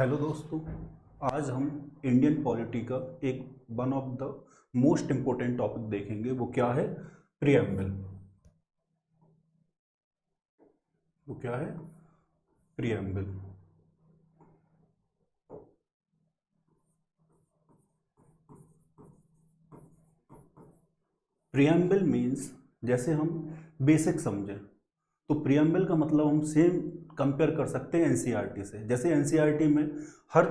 Hello दोस्तों, आज हम इंडियन पॉलिटी का एक one of the most important topic देखेंगे। वो क्या है? प्रियम्बल। वो क्या है? प्रियम्बल। प्रियम्बल मीन्स, जैसे हम बेसिक समझें तो प्रियम्बल का मतलब हम सेम कंपेयर कर सकते हैं एनसीईआरटी से। जैसे एनसीईआरटी में हर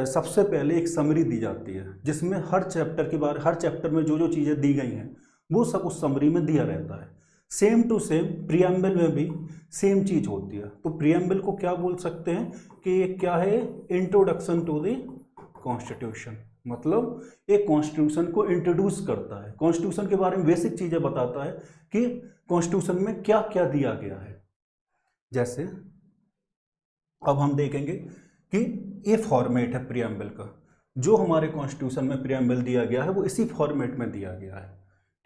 सबसे पहले एक समरी दी जाती है जिसमें हर चैप्टर के बारे, हर चैप्टर में जो जो चीज़ें दी गई हैं वो सब उस समरी में दिया रहता है। सेम टू सेम प्रियम्बल में भी सेम चीज़ होती है। तो प्रियम्बल को क्या बोल सकते हैं कि ये क्या है? Introduction to the constitution. मतलब एक कॉन्स्टिट्यूशन को इंट्रोड्यूस करता है, कॉन्स्टिट्यूशन के बारे में बेसिक चीज़ें बताता है कि कॉन्स्टिट्यूशन में क्या क्या दिया गया है। जैसे अब हम देखेंगे कि ये फॉर्मेट है प्रियम्बल का। जो हमारे कॉन्स्टिट्यूशन में प्रियम्बल दिया गया है वो इसी फॉर्मेट में दिया गया है।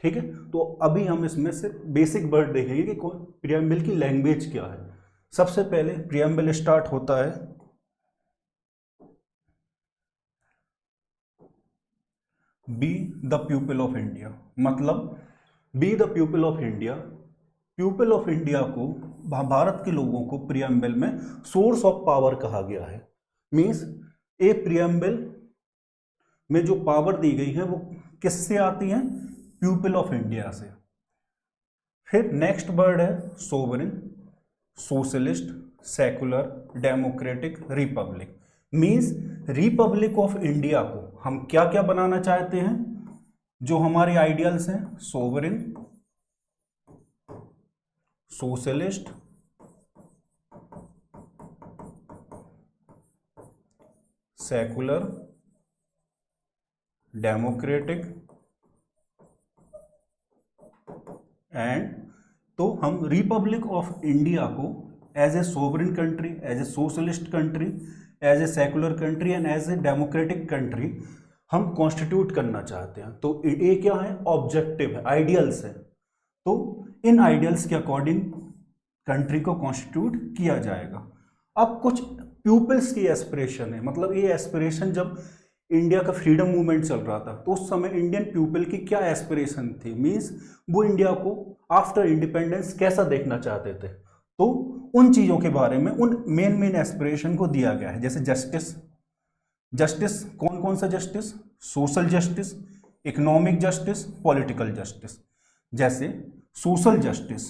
ठीक है, तो अभी हम इसमें से बेसिक वर्ड देखेंगे कि प्रियम्बल की लैंग्वेज क्या है। सबसे पहले प्रियम्बल स्टार्ट होता है be the people of India. मतलब be the people of India, people of India को, भारत के लोगों को प्रियम्बल में सोर्स ऑफ पावर कहा गया है। मीन्स ए प्रियम्बल में जो पावर दी गई है वो किससे आती है? पीपल ऑफ इंडिया से। फिर नेक्स्ट वर्ड है sovereign, socialist, secular, democratic, Republic. Means Republic of India को हम क्या क्या बनाना चाहते हैं? जो हमारे आइडियल्स हैं, sovereign, socialist, secular, democratic and, तो हम रिपब्लिक ऑफ इंडिया को as a sovereign country, as a socialist country, as a secular country and as a democratic country हम कॉन्स्टिट्यूट करना चाहते हैं। तो ये क्या है? ऑब्जेक्टिव है, आइडियल्स है। तो इन आइडियल्स के अकॉर्डिंग कंट्री को कॉन्स्टिट्यूट किया जाएगा। अब कुछ पीपल्स की एस्पिरेशन है। मतलब ये एस्पिरेशन जब इंडिया का फ्रीडम मूवमेंट चल रहा था तो उस समय इंडियन पीपल की क्या एस्पिरेशन थी? मीन्स वो इंडिया को आफ्टर इंडिपेंडेंस कैसा देखना चाहते थे। तो उन चीज़ों के बारे में, उन मेन एस्पिरेशन को दिया गया है। जैसे जस्टिस, जस्टिस कौन कौन सा justice? Social justice, economic justice, political justice. जैसे social justice,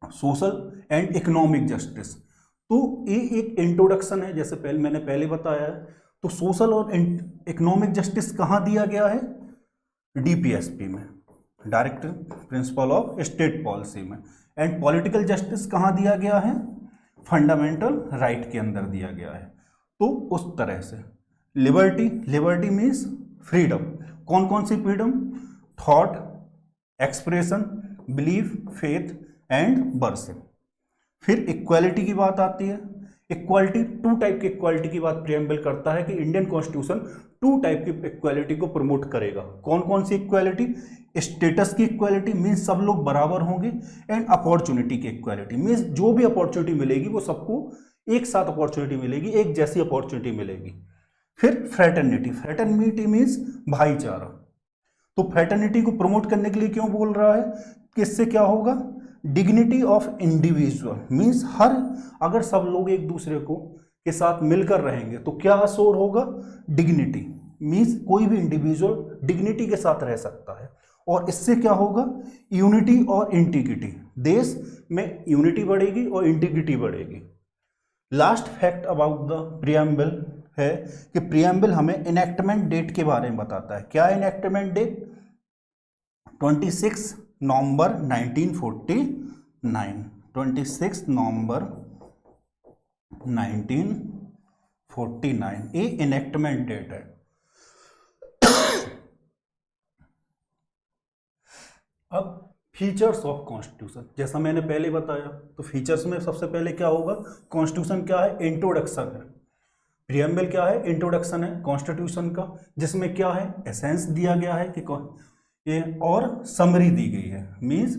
social and economic justice, तो ये एक इंट्रोडक्शन है। जैसे मैंने पहले बताया है। तो सोशल और इकोनॉमिक जस्टिस कहाँ दिया गया है? डीपीएसपी में, direct principle of state policy में। एंड पॉलिटिकल जस्टिस कहाँ दिया गया है? फंडामेंटल राइट के अंदर दिया गया है। तो उस तरह से लिबर्टी, लिबर्टी मीन्स फ्रीडम। कौन कौन सी freedom? Thought, expression, belief, faith and worship. फिर इक्वालिटी की बात आती है। इक्वालिटी, टू टाइप की इक्वालिटी की बात प्रियम्बल करता है कि इंडियन कॉन्स्टिट्यूशन टू टाइप की इक्वालिटी को प्रमोट करेगा। कौन कौन सी इक्वालिटी? स्टेटस की इक्वालिटी, मीन्स सब लोग बराबर होंगे। एंड अपॉर्चुनिटी की इक्वालिटी, मीन्स जो भी अपॉर्चुनिटी मिलेगी वो सबको एक साथ अपॉर्चुनिटी मिलेगी, एक जैसी अपॉर्चुनिटी मिलेगी। फिर फ्रेटर्निटी, फ्रेटर्निटी मीन्स भाईचारा। तो फ्रेटर्निटी को प्रमोट करने के लिए क्यों बोल रहा है? किससे क्या होगा? डिग्निटी ऑफ इंडिविजुअल, मीन्स हर, अगर सब लोग एक दूसरे को के साथ मिलकर रहेंगे तो क्या अशोर होगा? डिग्निटी, मीन्स कोई भी इंडिविजुअल डिग्निटी के साथ रह सकता है। और इससे क्या होगा? यूनिटी और इंटीग्रिटी, देश में यूनिटी बढ़ेगी और इंटीग्रिटी बढ़ेगी। Last fact about the preamble है कि प्रियम्बल हमें इनेक्टमेंट डेट के बारे में बताता है। क्या इनेक्टमेंट डेट? 26 नवंबर 1949, 26 नवंबर 1949 ये इनेक्टमेंट डेट है। अब फीचर्स ऑफ कॉन्स्टिट्यूशन, जैसा मैंने पहले बताया, तो फीचर्स में सबसे पहले क्या होगा? कॉन्स्टिट्यूशन क्या है? इंट्रोडक्शन है। प्रियम्बल क्या है? इंट्रोडक्शन है कॉन्स्टिट्यूशन का, जिसमें क्या है? एसेंस दिया गया है कि ये, और समरी दी गई है। मीन्स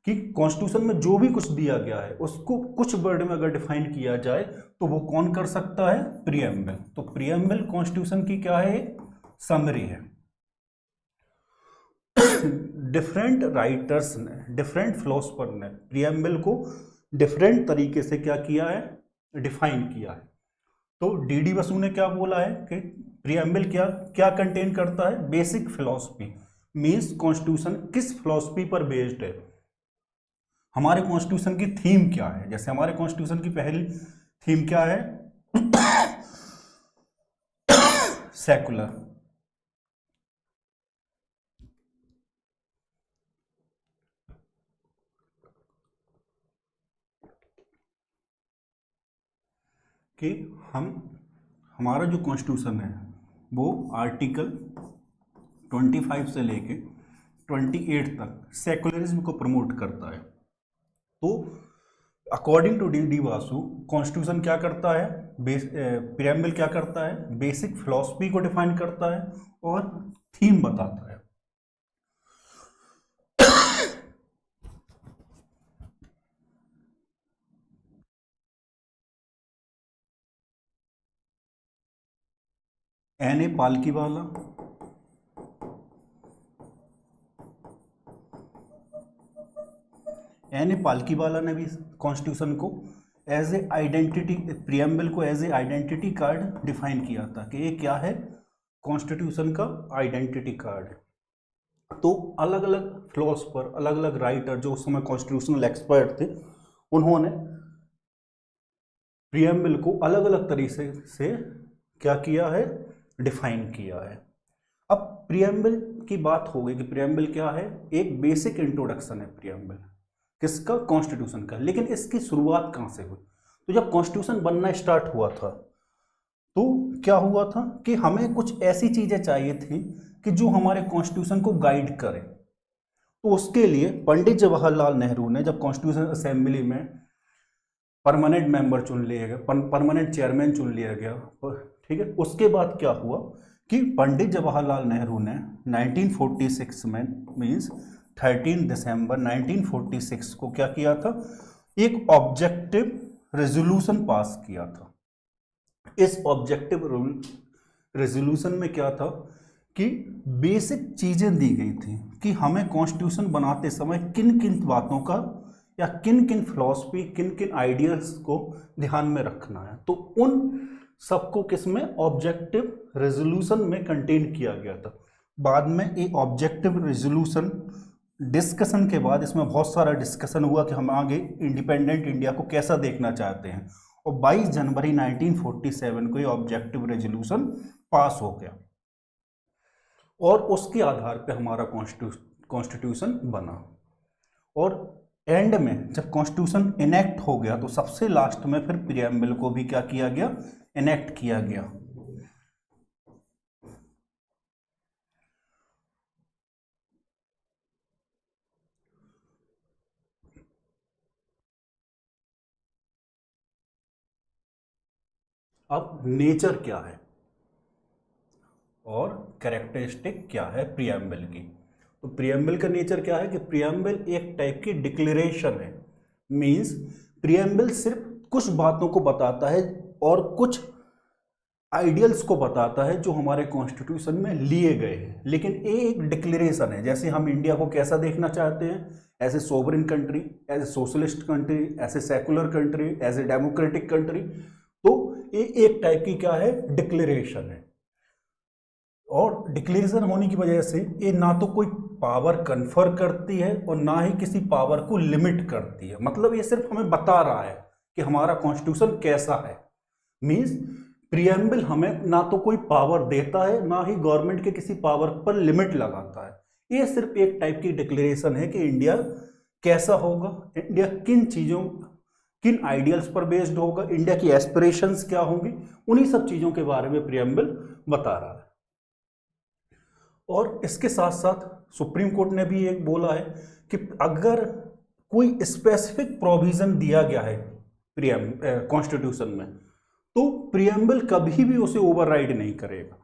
कि कॉन्स्टिट्यूशन में जो भी कुछ दिया गया है उसको कुछ वर्ड में अगर डिफाइन किया जाए तो वो कौन कर सकता है? प्रीएम्बल। तो प्रीएम्बल कॉन्स्टिट्यूशन की क्या है? समरी है। डिफरेंट राइटर्स ने, डिफरेंट फिलोसफर ने प्रीएम्बल को डिफरेंट तरीके से क्या किया है? डिफाइन किया है। तो डीडी बसु ने क्या बोला है कि प्रीएम्बल क्या क्या कंटेन करता है? Basic philosophy. मींस कॉन्स्टिट्यूशन किस फिलॉसफी पर बेस्ड है, हमारे कॉन्स्टिट्यूशन की थीम क्या है। जैसे हमारे कॉन्स्टिट्यूशन की पहली थीम क्या है? सेकुलर। कि हमारा जो कॉन्स्टिट्यूशन है वो आर्टिकल 25 से लेके 28 तक सेकुलरिज्म को प्रमोट करता है। तो according to D Basu constitution क्या करता है? प्रीएम्बल क्या करता है? बेसिक फिलॉसफी को डिफाइन करता है और थीम बताता है। N A Palkhivala, N A Palkhivala ने भी कॉन्स्टिट्यूशन को एज ए आइडेंटिटी, प्रीएम्बल को as a identity card define किया था कि ये क्या है? कॉन्स्टिट्यूशन का आइडेंटिटी कार्ड है। तो अलग अलग फिलोसफर, अलग अलग राइटर जो उस समय कॉन्स्टिट्यूशनल एक्सपर्ट थे, उन्होंने प्रीएम्बल को अलग अलग तरीके से क्या किया है? डिफाइन किया है। अब प्रीएम्बल की बात हो गई कि प्रीएम्बल क्या है? एक बेसिक इंट्रोडक्शन है प्रीएम्बल किसका? कॉन्स्टिट्यूशन का। लेकिन इसकी शुरुआत कहाँ से हुई? तो जब कॉन्स्टिट्यूशन बनना स्टार्ट हुआ था तो क्या हुआ था कि हमें कुछ ऐसी चीजें चाहिए थी कि जो हमारे कॉन्स्टिट्यूशन को गाइड करें। तो उसके लिए पंडित जवाहरलाल नेहरू ने जब कॉन्स्टिट्यूशन असेंबली में परमानेंट मेंबर चुन लिया गया, परमानेंट चेयरमैन चुन लिया गया, ठीक है, उसके बाद क्या हुआ कि पंडित जवाहरलाल नेहरू ने 1946 में, मीन्स 13 दिसंबर 1946 को क्या किया था? एक ऑब्जेक्टिव रेजोल्यूशन पास किया था। इस ऑब्जेक्टिव रेजोल्यूशन में क्या था कि बेसिक चीजें दी गई थी कि हमें कॉन्स्टिट्यूशन बनाते समय किन किन बातों का या किन किन फिलॉसफी, किन किन आइडियल्स को ध्यान में रखना है। तो उन सबको किसमें? ऑब्जेक्टिव रेजोल्यूशन में कंटेन किया गया था। बाद में एक ऑब्जेक्टिव रेजोल्यूशन डिस्कशन के बाद इसमें बहुत सारा डिस्कशन हुआ कि हम आगे इंडिपेंडेंट इंडिया को कैसा देखना चाहते हैं, और 22 जनवरी 1947 को ये ऑब्जेक्टिव रेजोल्यूशन पास हो गया और उसके आधार पे हमारा कॉन्स्टिट्यूशन बना। और एंड में जब कॉन्स्टिट्यूशन इनेक्ट हो गया तो सबसे लास्ट में फिर प्रीएम्बल को भी क्या किया गया? इनेक्ट किया गया। अब नेचर क्या है और कैरेक्टरिस्टिक क्या है प्रीएम्बल की? तो प्रीएम्बल का नेचर क्या है कि प्रीएम्बल एक टाइप की डिक्लेरेशन है। मींस प्रीएम्बल सिर्फ कुछ बातों को बताता है और कुछ आइडियल्स को बताता है जो हमारे कॉन्स्टिट्यूशन में लिए गए हैं, लेकिन ये एक डिक्लेरेशन है। जैसे हम इंडिया को कैसा देखना चाहते हैं? As a sovereign country, as a socialist country, as a secular country, as a democratic country. तो ये एक टाइप की क्या है? डिक्लेरेशन है। और डिक्लेरेशन होने की वजह से ये ना तो कोई पावर कन्फर करती है और ना ही किसी पावर को लिमिट करती है। मतलब ये सिर्फ हमें बता रहा है कि हमारा कॉन्स्टिट्यूशन कैसा है। मींस प्रीएम्बल हमें ना तो कोई पावर देता है, ना ही गवर्नमेंट के किसी पावर पर लिमिट लगाता है। ये सिर्फ एक टाइप की डिक्लेरेशन है कि इंडिया कैसा होगा, इंडिया किन चीज़ों, किन आइडियल्स पर बेस्ड होगा, इंडिया की एस्पिरेशंस क्या होंगी, उन्हीं सब चीज़ों के बारे में प्रीएम्बल बता रहा है। और इसके साथ साथ सुप्रीम कोर्ट ने भी एक बोला है कि अगर कोई स्पेसिफिक प्रोविजन दिया गया है कॉन्स्टिट्यूशन में, तो प्रीएम्बल कभी भी उसे ओवरराइड नहीं करेगा।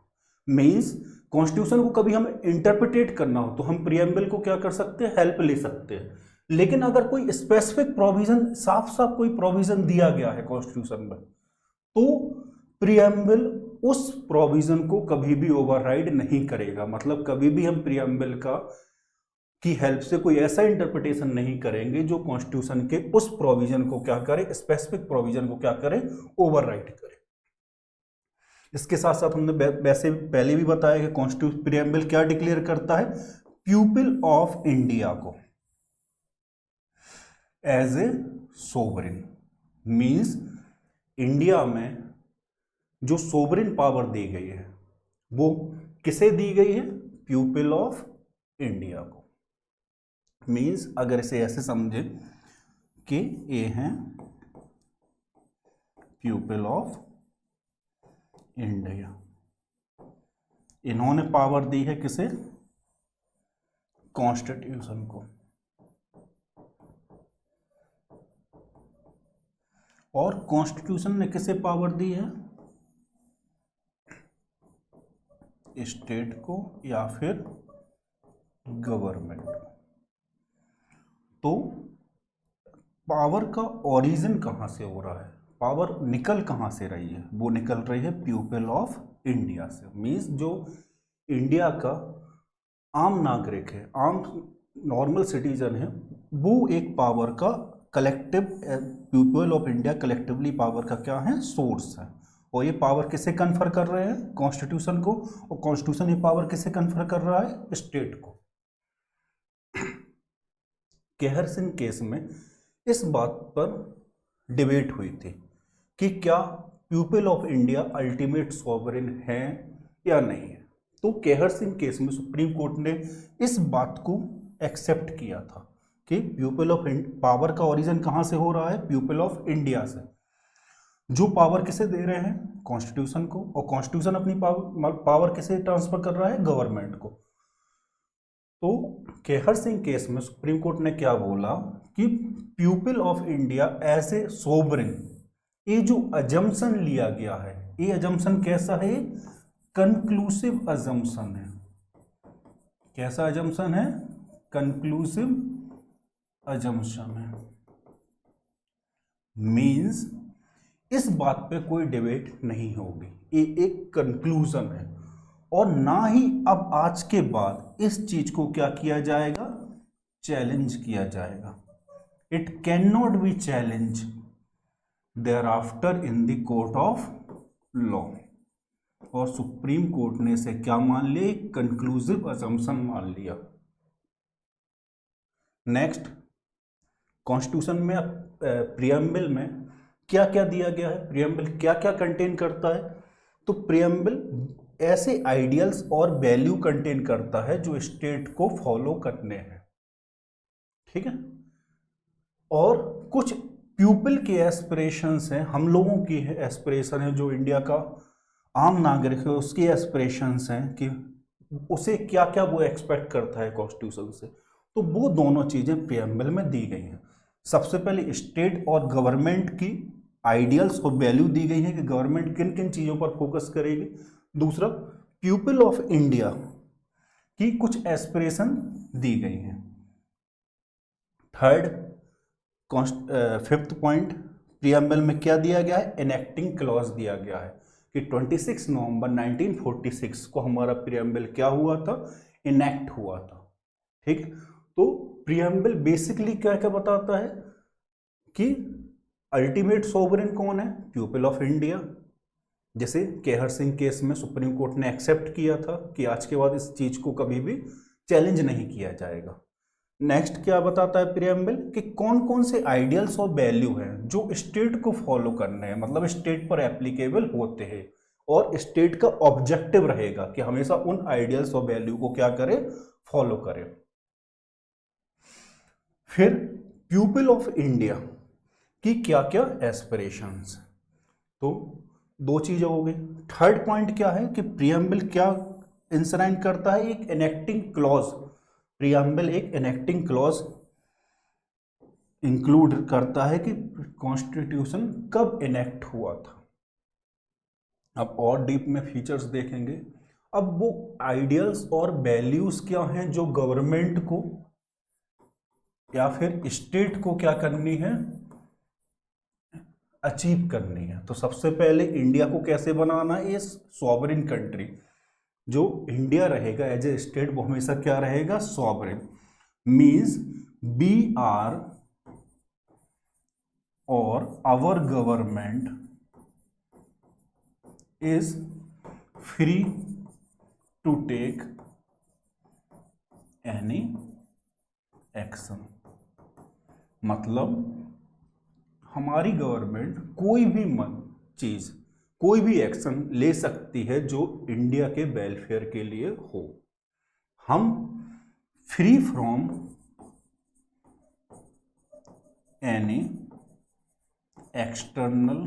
मींस कॉन्स्टिट्यूशन को कभी हम इंटरप्रिटेट करना हो तो हम प्रीएम्बल को क्या कर सकते हैं? हेल्प ले सकते हैं। लेकिन अगर कोई स्पेसिफिक प्रोविजन, साफ साफ कोई प्रोविजन दिया गया है कॉन्स्टिट्यूशन में, तो प्रीएम्बल उस प्रोविजन को कभी भी ओवरराइड नहीं करेगा। मतलब कभी भी हम प्रीएम्बल का की हेल्प से कोई ऐसा इंटरप्रिटेशन नहीं करेंगे जो कॉन्स्टिट्यूशन के उस प्रोविजन को क्या करे, स्पेसिफिक प्रोविजन को क्या करे, ओवरराइड करे। इसके साथ साथ हमने वैसे पहले भी बताया कि कॉन्स्टिट्यूशन प्रीएम्बल क्या डिक्लेयर करता है, पीपल ऑफ इंडिया को as a sovereign, means India में जो सोवरेन पावर दी गई है वो किसे दी गई है, पीपल ऑफ इंडिया को। मींस अगर इसे ऐसे समझे कि ये हैं पीपल ऑफ इंडिया, इन्होंने पावर दी है किसे, कॉन्स्टिट्यूशन को, और कॉन्स्टिट्यूशन ने किसे पावर दी है, स्टेट को या फिर गवर्नमेंट। तो पावर का ओरिजिन कहां से हो रहा है, पावर निकल कहां से रही है, वो निकल रही है पीपल ऑफ इंडिया से। मींस जो इंडिया का आम नागरिक है, आम नॉर्मल सिटीजन है, वो एक पावर का collective, people of India collectively power का क्या है, सोर्स है। और ये पावर किसे कन्फर कर रहे हैं, कॉन्स्टिट्यूशन को, और कॉन्स्टिट्यूशन ये पावर किसे कन्फर कर रहा है, स्टेट को। केहर सिंह केस में इस बात पर डिबेट हुई थी कि क्या people of India ultimate sovereign है या नहीं है। तो केहर सिंह केस में सुप्रीम कोर्ट ने इस बात को एक्सेप्ट किया था कि पीपल ऑफ पावर का ओरिजिन कहां से हो रहा है, पीपल ऑफ इंडिया से। जो पावर किसे दे रहे हैं, कॉन्स्टिट्यूशन को, और कॉन्स्टिट्यूशन अपनी पावर किसे ट्रांसफर कर रहा है, गवर्नमेंट को। तो केहर सिंह केस में सुप्रीम कोर्ट ने क्या बोला कि people of India as a sovereign, ये जो अजम्पशन लिया गया है, ये अजम्पशन कैसा है, कंक्लूसिव अजम्पशन है। कैसा अजम्पशन है, कंक्लूसिव अजम्पशन है। मींस इस बात पे कोई डिबेट नहीं होगी, ये एक कंक्लूजन है, और ना ही अब आज के बाद इस चीज को क्या किया जाएगा, चैलेंज किया जाएगा। It can not be challenge thereafter in the court of law. और सुप्रीम कोर्ट ने इसे क्या मान लिया, कंक्लूसिव असम्पशन मान लिया। नेक्स्ट, कॉन्स्टिट्यूशन में प्रीएम्बल में क्या क्या दिया गया है, प्रीएम्बल क्या क्या कंटेन करता है। तो प्रीएम्बल ऐसे आइडियल्स और वैल्यू कंटेन करता है जो स्टेट को फॉलो करने हैं, ठीक है। और कुछ पीपल के एस्पिरेशंस हैं, हम लोगों की एस्पिरेशन है, जो इंडिया का आम नागरिक है उसकी एस्पिरेशंस हैं कि उसे क्या क्या वो एक्सपेक्ट करता है कॉन्स्टिट्यूशन से। तो वो दोनों चीजें प्रीएम्बल में दी गई हैं। सबसे पहले स्टेट और गवर्नमेंट की आइडियल्स और वैल्यू दी गई है कि गवर्नमेंट किन किन चीजों पर फोकस करेगी। दूसरा, पीपल ऑफ इंडिया की कुछ एस्पिरेशन दी गई हैं। थर्ड, फिफ्थ पॉइंट, प्रीएम्बल में क्या दिया गया है, एनेक्टिंग क्लॉज दिया गया है कि 26 नवंबर 1946 को हमारा प्रीएम्बल क्या हुआ था, इनेक्ट हुआ था, ठीक। तो प्रीएम्बल बेसिकली क्या क्या बताता है कि अल्टीमेट सोवरेन कौन है, पीपल ऑफ इंडिया। जैसे केहर सिंह केस में सुप्रीम कोर्ट ने एक्सेप्ट किया था कि आज के बाद इस चीज को कभी भी चैलेंज नहीं किया जाएगा। नेक्स्ट क्या बताता है प्रीएम्बल कि कौन कौन से आइडियल्स और वैल्यू हैं जो स्टेट को फॉलो करने हैं, मतलब स्टेट पर एप्लीकेबल होते हैं, और स्टेट का ऑब्जेक्टिव रहेगा कि हमेशा उन आइडियल्स और वैल्यू को क्या करे, फॉलो करे। फिर पीपल ऑफ इंडिया की क्या क्या एस्पिरेशंस, तो दो चीजें हो गई। थर्ड पॉइंट क्या है कि प्रीएम्बल क्या इंसराइन करता है, एक एनेक्टिंग क्लॉज। प्रीएम्बल एक एनेक्टिंग क्लॉज इंक्लूड करता है कि कॉन्स्टिट्यूशन कब इनेक्ट हुआ था। अब और डीप में फीचर्स देखेंगे। अब वो आइडियल्स और वैल्यूज क्या हैं जो गवर्नमेंट को या फिर स्टेट को क्या करनी है, अचीव करनी है। तो सबसे पहले इंडिया को कैसे बनाना है, ये सॉवरेन कंट्री जो इंडिया रहेगा एज ए स्टेट वो हमेशा क्या रहेगा, सॉवरेन। मीन्स वी आर और our government is free to take any action. मतलब हमारी गवर्नमेंट कोई भी चीज, कोई भी एक्शन ले सकती है जो इंडिया के वेलफेयर के लिए हो। हम free from any external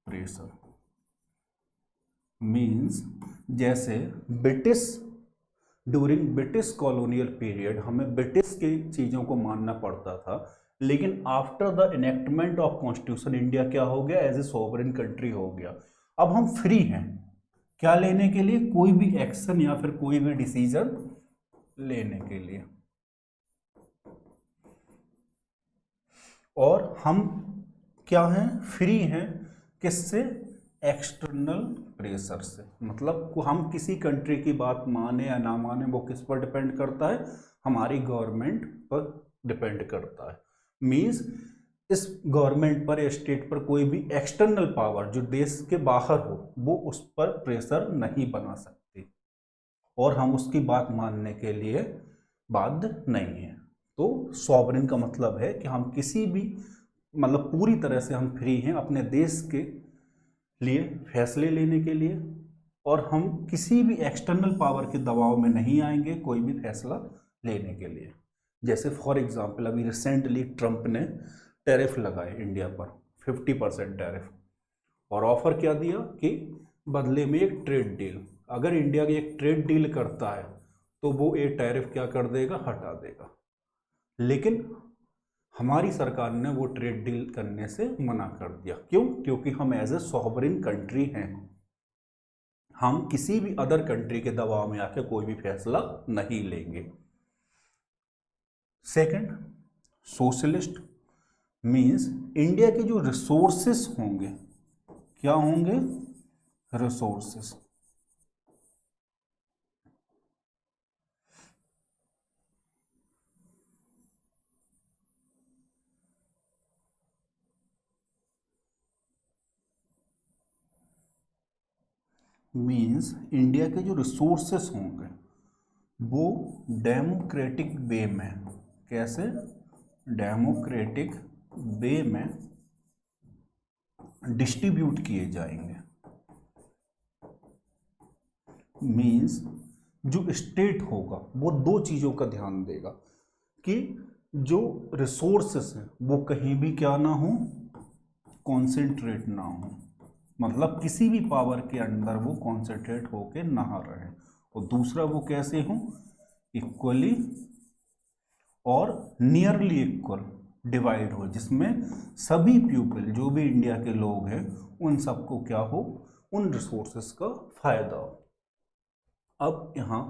pressure. Means जैसे British, during British colonial period हमें ब्रिटिश की चीज़ों को मानना पड़ता था, लेकिन after the enactment of constitution India क्या हो गया, एज ए सॉवरेन कंट्री हो गया। अब हम फ्री हैं क्या लेने के लिए, कोई भी एक्शन या फिर कोई भी डिसीजन लेने के लिए। और हम क्या हैं, फ्री हैं किससे, एक्सटर्नल प्रेशर से। मतलब हम किसी कंट्री की बात माने या ना माने वो किस पर डिपेंड करता है, हमारी गवर्नमेंट पर डिपेंड करता है। मीन्स इस गवर्नमेंट पर या स्टेट पर कोई भी एक्सटर्नल पावर जो देश के बाहर हो वो उस पर प्रेशर नहीं बना सकती और हम उसकी बात मानने के लिए बाध्य नहीं है। तो सॉवरेन का मतलब है कि हम किसी भी, मतलब पूरी तरह से हम फ्री हैं अपने देश के लिए फैसले लेने के लिए, और हम किसी भी एक्सटर्नल पावर के दबाव में नहीं आएंगे कोई भी फैसला लेने के लिए। जैसे फॉर एग्जांपल अभी रिसेंटली ट्रंप ने टैरिफ लगाए इंडिया पर 50% टैरिफ, और ऑफर क्या दिया कि बदले में एक ट्रेड डील, अगर इंडिया एक ट्रेड डील करता है तो वो ये टैरिफ क्या कर देगा, हटा देगा। लेकिन हमारी सरकार ने वो ट्रेड डील करने से मना कर दिया। क्यों? क्योंकि हम एज ए सॉवरेन कंट्री हैं, हम किसी भी अदर कंट्री के दबाव में आके कोई भी फैसला नहीं लेंगे। Second, socialist. मीन्स इंडिया के जो रिसोर्सेस होंगे, क्या होंगे, रिसोर्सेस। मीन्स इंडिया के जो रिसोर्सेस होंगे वो डेमोक्रेटिक वे में, कैसे, डेमोक्रेटिक वे में डिस्ट्रीब्यूट किए जाएंगे। मीन्स जो स्टेट होगा वो दो चीज़ों का ध्यान देगा कि जो रिसोर्सेस हैं वो कहीं भी क्या ना हो, कॉन्सेंट्रेट ना हो, मतलब किसी भी पावर के अंदर वो कॉन्सेंट्रेट होके ना रहे। और दूसरा वो कैसे हो, इक्वली और नियरली इक्वल डिवाइड हो, जिसमें सभी पीपल जो भी इंडिया के लोग हैं उन सबको क्या हो, उन रिसोर्सेस का फायदा हो। अब यहाँ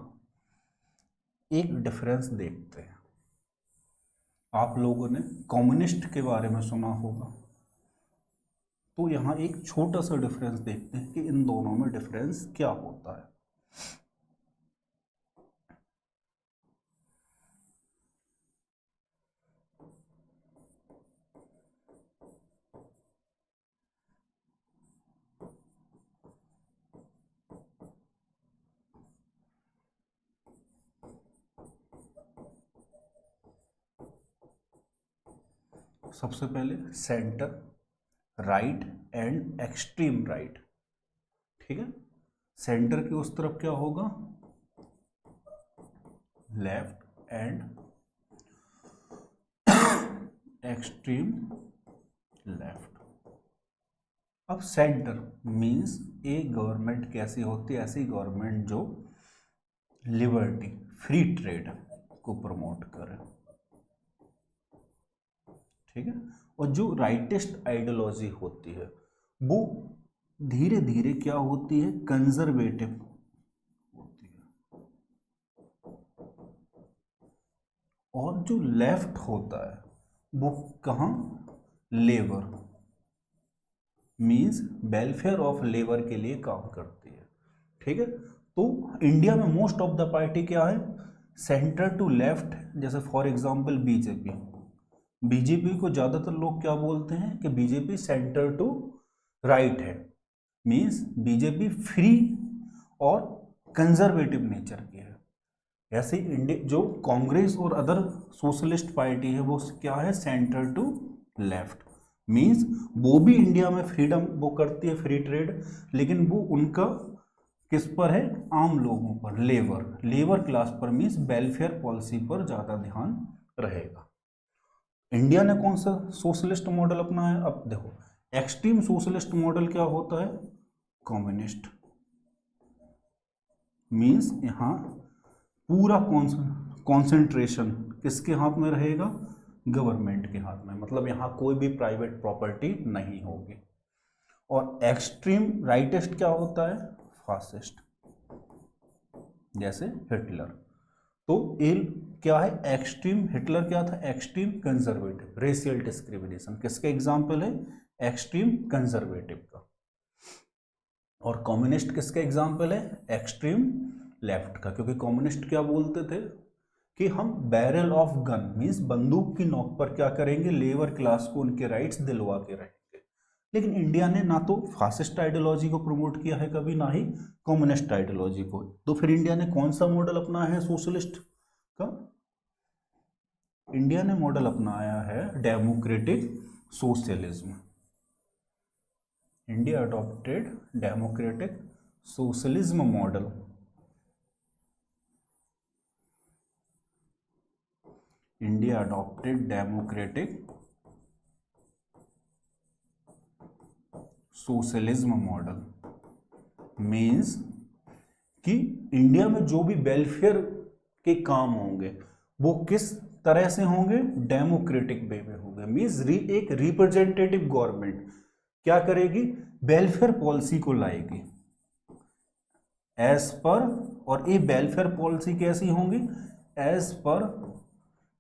एक डिफरेंस देखते हैं। आप लोगों ने कम्युनिस्ट के बारे में सुना होगा, तो यहाँ एक छोटा सा डिफरेंस देखते हैं कि इन दोनों में डिफरेंस क्या होता है। सबसे पहले centre, right and extreme right. ठीक है, सेंटर के उस तरफ क्या होगा, लेफ्ट एंड एक्सट्रीम लेफ्ट। अब सेंटर मींस ए गवर्नमेंट कैसी होती है, ऐसी गवर्नमेंट जो लिबर्टी, फ्री ट्रेड को प्रमोट करे। ठीक है, और जो राइटिस्ट आइडियोलॉजी होती है वो धीरे धीरे क्या होती है, कंजर्वेटिव होती है। और जो लेफ्ट होता है वो कहाँ, labour, means welfare of labour के लिए काम करती है। ठीक है, तो इंडिया में मोस्ट ऑफ द पार्टी क्या है, सेंटर टू लेफ्ट, जैसे फॉर एग्जांपल बीजेपी। बीजेपी को ज़्यादातर लोग क्या बोलते हैं कि बीजेपी सेंटर टू राइट है, मीन्स बीजेपी फ्री और कंजर्वेटिव नेचर की है। ऐसे इंडिया जो कांग्रेस और अदर सोशलिस्ट पार्टी है वो क्या है, सेंटर टू लेफ्ट, मीन्स वो भी इंडिया में फ्रीडम वो करती है, फ्री ट्रेड, लेकिन वो उनका किस पर है, आम लोगों पर, लेबर क्लास पर, मीन्स वेलफेयर पॉलिसी पर ज़्यादा ध्यान रहेगा। इंडिया ने कौन सा सोशलिस्ट मॉडल अपनाया, अब देखो एक्सट्रीम सोशलिस्ट मॉडल क्या होता है, कम्युनिस्ट, मीन्स यहाँ पूरा कॉन्सेंट्रेशन किसके हाथ में रहेगा, गवर्नमेंट के हाथ में, मतलब यहाँ कोई भी प्राइवेट प्रॉपर्टी नहीं होगी। और एक्सट्रीम राइटेस्ट क्या होता है, फासिस्ट, जैसे हिटलर। तो ये क्या है, एक्सट्रीम, हिटलर क्या था, एक्सट्रीम कंजर्वेटिव, रेशियल डिस्क्रिमिनेशन किसके एग्जाम्पल है, एक्सट्रीम कंजर्वेटिव का। और कम्युनिस्ट किसका एग्जाम्पल है, एक्सट्रीम लेफ्ट का, क्योंकि कम्युनिस्ट क्या बोलते थे कि हम बैरल ऑफ गन, मीन्स बंदूक की नोक पर क्या करेंगे, लेबर क्लास को उनके राइट्स दिलवा के रहेंगे। लेकिन इंडिया ने ना तो फासिस्ट आइडियोलॉजी को प्रमोट किया है कभी, ना ही कम्युनिस्ट आइडियोलॉजी को। तो फिर इंडिया ने कौन सा मॉडल अपनाया है सोशलिस्ट का, इंडिया ने मॉडल अपनाया है democratic socialism. India adopted democratic socialism model. India adopted democratic socialism model, means कि इंडिया में जो भी वेलफेयर के काम होंगे वो किस तरह से होंगे, डेमोक्रेटिक वे में होंगे, मीन्स एक रिप्रेजेंटेटिव गवर्नमेंट क्या करेगी, वेलफेयर पॉलिसी को लाएगी एज पर, और ये वेलफेयर पॉलिसी कैसी होंगी, as per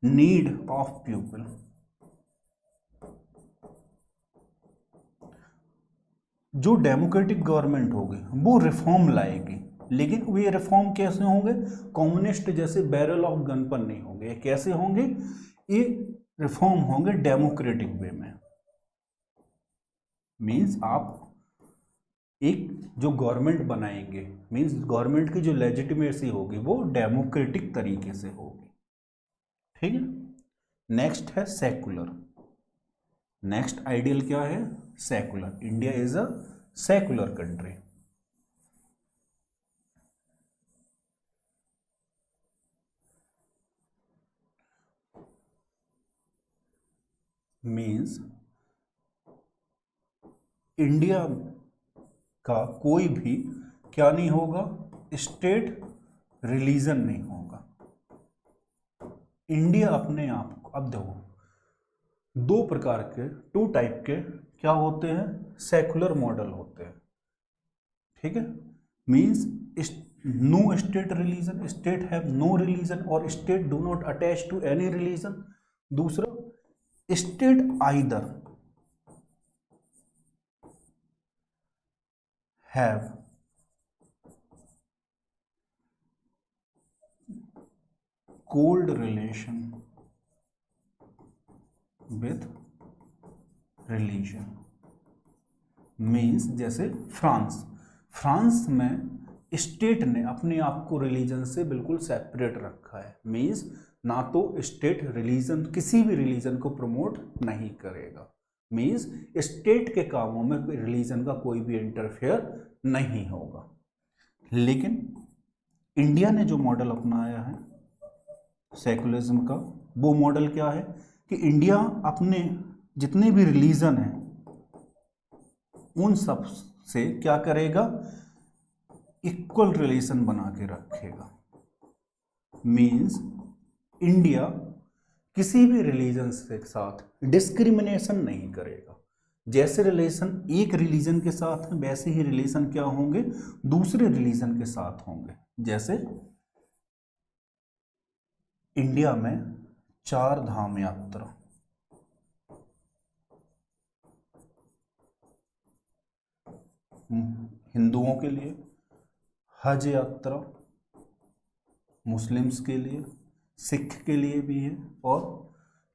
need of people. जो डेमोक्रेटिक गवर्नमेंट होगी वो रिफॉर्म लाएगी, लेकिन वे रिफॉर्म कैसे होंगे, कम्युनिस्ट जैसे बैरल ऑफ गन पर नहीं होंगे। कैसे होंगे, ये रिफॉर्म होंगे डेमोक्रेटिक वे में, मीन्स आप एक जो गवर्नमेंट बनाएंगे, मीन्स गवर्नमेंट की जो लेजिटिमेसी होगी वो डेमोक्रेटिक तरीके से होगी। ठीक है, नेक्स्ट है सेकुलर। नेक्स्ट आइडियल क्या है, secular. India is a secular country, means India का कोई भी क्या नहीं होगा, स्टेट रिलीजन नहीं होगा। इंडिया अपने आप को, अब देखो दो प्रकार के, टू टाइप के क्या होते हैं, सेकुलर मॉडल होते हैं। ठीक है, means no state religion, state have no religion, और state do not attach to any religion. दूसरा, state either have cold relation with religion, means जैसे फ्रांस में स्टेट ने अपने आप को रिलीजन से बिल्कुल सेपरेट रखा है, मीन्स ना तो स्टेट रिलीजन, किसी भी रिलीजन को प्रमोट नहीं करेगा, मीन्स स्टेट के कामों में रिलीजन का कोई भी इंटरफेयर नहीं होगा। लेकिन इंडिया ने जो मॉडल अपनाया है सेकुलरिज्म का, वो मॉडल क्या है कि इंडिया अपने जितने भी रिलीजन हैं उन सब से क्या करेगा, इक्वल रिलेशन बना के रखेगा, मीन्स इंडिया किसी भी रिलीजन के साथ डिस्क्रिमिनेशन नहीं करेगा। जैसे रिलेशन एक रिलीजन के साथ है वैसे ही रिलेशन क्या होंगे, दूसरे रिलीजन के साथ होंगे। जैसे इंडिया में चार धाम यात्रा, हिंदुओं के लिए, हज यात्रा मुस्लिम्स के लिए, सिख के लिए भी है और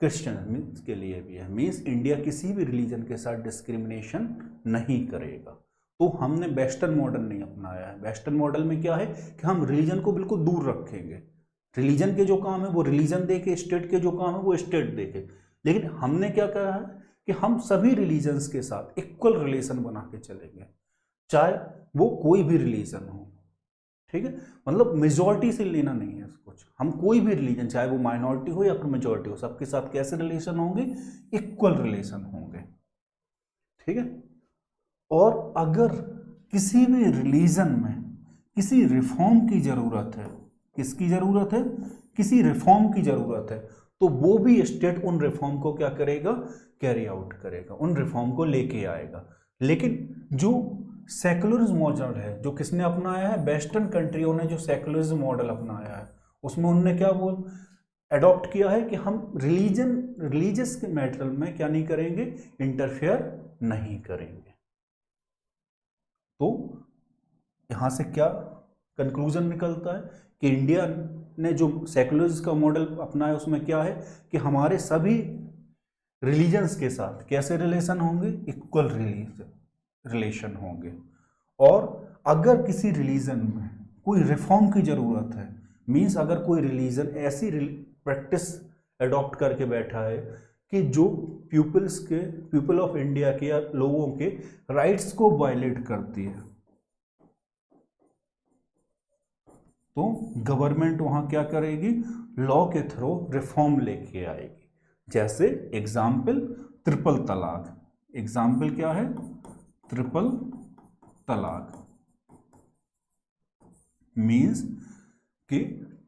क्रिश्चियन के लिए भी है। मीन्स इंडिया किसी भी रिलीजन के साथ डिस्क्रिमिनेशन नहीं करेगा। तो हमने वेस्टर्न मॉडल नहीं अपनाया है। वेस्टर्न मॉडल में क्या है कि हम रिलीजन को बिल्कुल दूर रखेंगे, रिलीजन के जो काम है वो रिलीजन देखे, स्टेट के जो काम है वो स्टेट देखे। लेकिन हमने क्या कहा है कि हम सभी रिलीजन्स के साथ इक्वल रिलेशन बना के चलेंगे, चाहे वो कोई भी रिलीजन हो। ठीक है, मतलब मेजॉरिटी से लेना नहीं है कुछ, हम कोई भी रिलीजन, चाहे वो माइनॉरिटी हो या फिर मेजॉरिटी हो, सबके साथ कैसे रिलेशन होंगे, इक्वल रिलेशन होंगे। ठीक है, और अगर किसी भी रिलीजन में किसी रिफॉर्म की जरूरत है, किसकी जरूरत है, किसी रिफॉर्म की जरूरत है, तो वो भी स्टेट उन रिफॉर्म को क्या करेगा, कैरी आउट करेगा, उन रिफॉर्म को लेके आएगा। लेकिन जो सेकुलरिज्म मॉडल है, जो किसने अपनाया है, वेस्टर्न कंट्रियों ने जो सेकुलरिज्म मॉडल अपनाया है, उसमें उन्होंने क्या बोल अडॉप्ट किया है कि हम रिलीजियस के मैटर में क्या नहीं करेंगे, इंटरफेयर नहीं करेंगे। तो यहां से क्या कंक्लूजन निकलता है कि इंडिया ने जो सेकुलरिज्म का मॉडल अपनाया उसमें क्या है कि हमारे सभी रिलीजन्स के साथ कैसे रिलेशन होंगे, इक्वल रिलेशन होंगे। और अगर किसी रिलीजन में कोई रिफॉर्म की जरूरत है, मीन्स अगर कोई रिलीजन ऐसी प्रैक्टिस अडॉप्ट करके बैठा है कि जो पीपल ऑफ इंडिया के या लोगों के राइट्स को वायलेट करती है, तो गवर्नमेंट वहां क्या करेगी, लॉ के थ्रू रिफॉर्म लेके आएगी। जैसे एग्जाम्पल ट्रिपल तलाक, एग्जाम्पल क्या है, ट्रिपल तलाक। मीन्स कि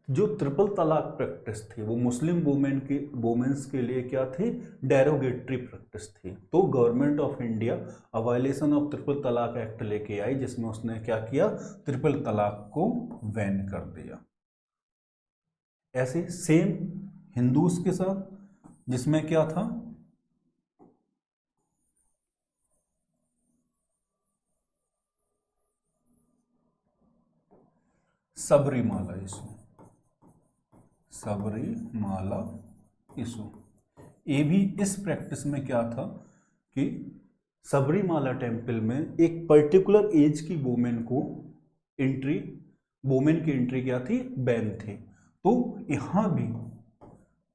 जो ट्रिपल तलाक प्रैक्टिस थी वो मुस्लिम वुमेन्स के लिए क्या थी, डेरोगेटरी प्रैक्टिस थी। तो government of India violation of triple तलाक एक्ट लेके आई, जिसमें उसने क्या किया, ट्रिपल तलाक को बैन कर दिया। ऐसे सेम हिंदूज के साथ, जिसमें क्या था, सबरीमाला इशू, सबरीमाला इशू। ये भी इस प्रैक्टिस में क्या था कि सबरीमाला टेम्पल में एक पर्टिकुलर एज की वुमेन की एंट्री क्या थी, बैन थी। तो यहां भी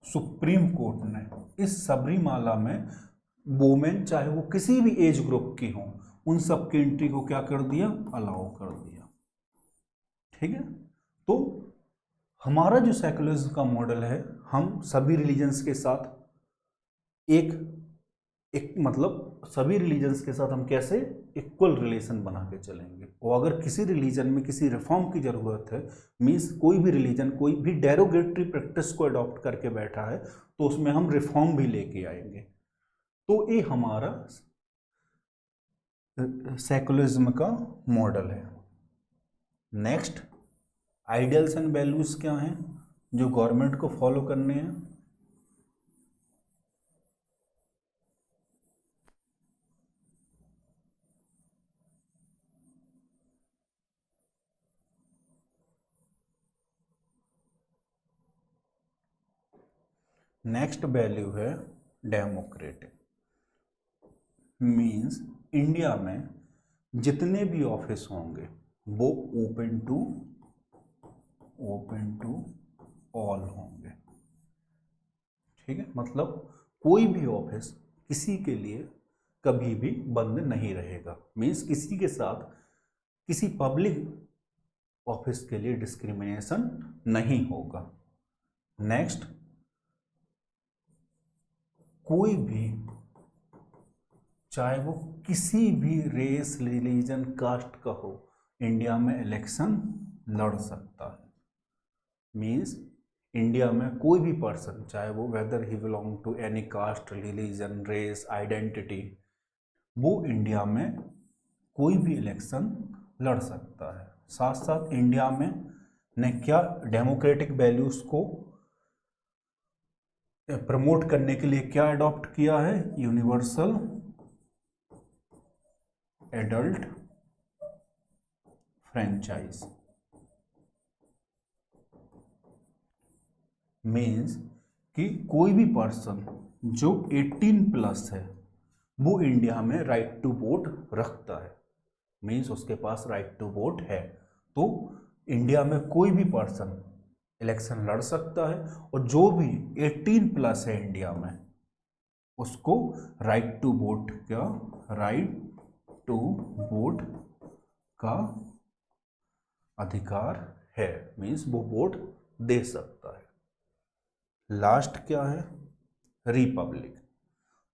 सुप्रीम कोर्ट ने इस सबरीमाला में वुमेन चाहे वो किसी भी एज ग्रुप की हो, उन सब की एंट्री को क्या कर दिया, अलाउ कर दिया। ठीक है, तो हमारा जो सेकुलरिज्म का मॉडल है, हम सभी रिलीजन्स के साथ एक मतलब सभी रिलीजन्स के साथ हम कैसे इक्वल रिलेशन बना के चलेंगे। और अगर किसी रिलीजन में किसी रिफॉर्म की जरूरत है, मीन्स कोई भी रिलीजन कोई भी डेरोगेटरी प्रैक्टिस को अडॉप्ट करके बैठा है, तो उसमें हम रिफॉर्म भी लेके आएंगे। तो ये हमारा सेकुलरिज्म का मॉडल है। नेक्स्ट, आइडियल्स एंड वैल्यूज क्या हैं जो गवर्नमेंट को फॉलो करने हैं। नेक्स्ट वैल्यू है डेमोक्रेटिक। मीन्स इंडिया में जितने भी ऑफिस होंगे वो ओपन टू ऑल होंगे। ठीक है, मतलब कोई भी ऑफिस किसी के लिए कभी भी बंद नहीं रहेगा। मीन्स किसी के साथ किसी पब्लिक ऑफिस के लिए डिस्क्रिमिनेशन नहीं होगा। नेक्स्ट, कोई भी चाहे वो किसी भी रेस, रिलीजन, कास्ट का हो, इंडिया में इलेक्शन लड़ सकता है। मीन्स इंडिया में कोई भी पर्सन, चाहे वो whether he belong to any caste, religion, race, identity, वो इंडिया में कोई भी इलेक्शन लड़ सकता है। साथ साथ इंडिया में ने क्या डेमोक्रेटिक वैल्यूज को प्रमोट करने के लिए क्या अडॉप्ट किया है? Universal adult franchise. मीन्स कि कोई भी पर्सन जो 18 प्लस है वो इंडिया में राइट टू वोट रखता है, मीन्स उसके पास राइट टू वोट है। तो इंडिया में कोई भी पर्सन इलेक्शन लड़ सकता है, और जो भी 18 प्लस है इंडिया में उसको राइट टू वोट का अधिकार है, मीन्स वो वोट दे सकता है। लास्ट क्या है? रिपब्लिक।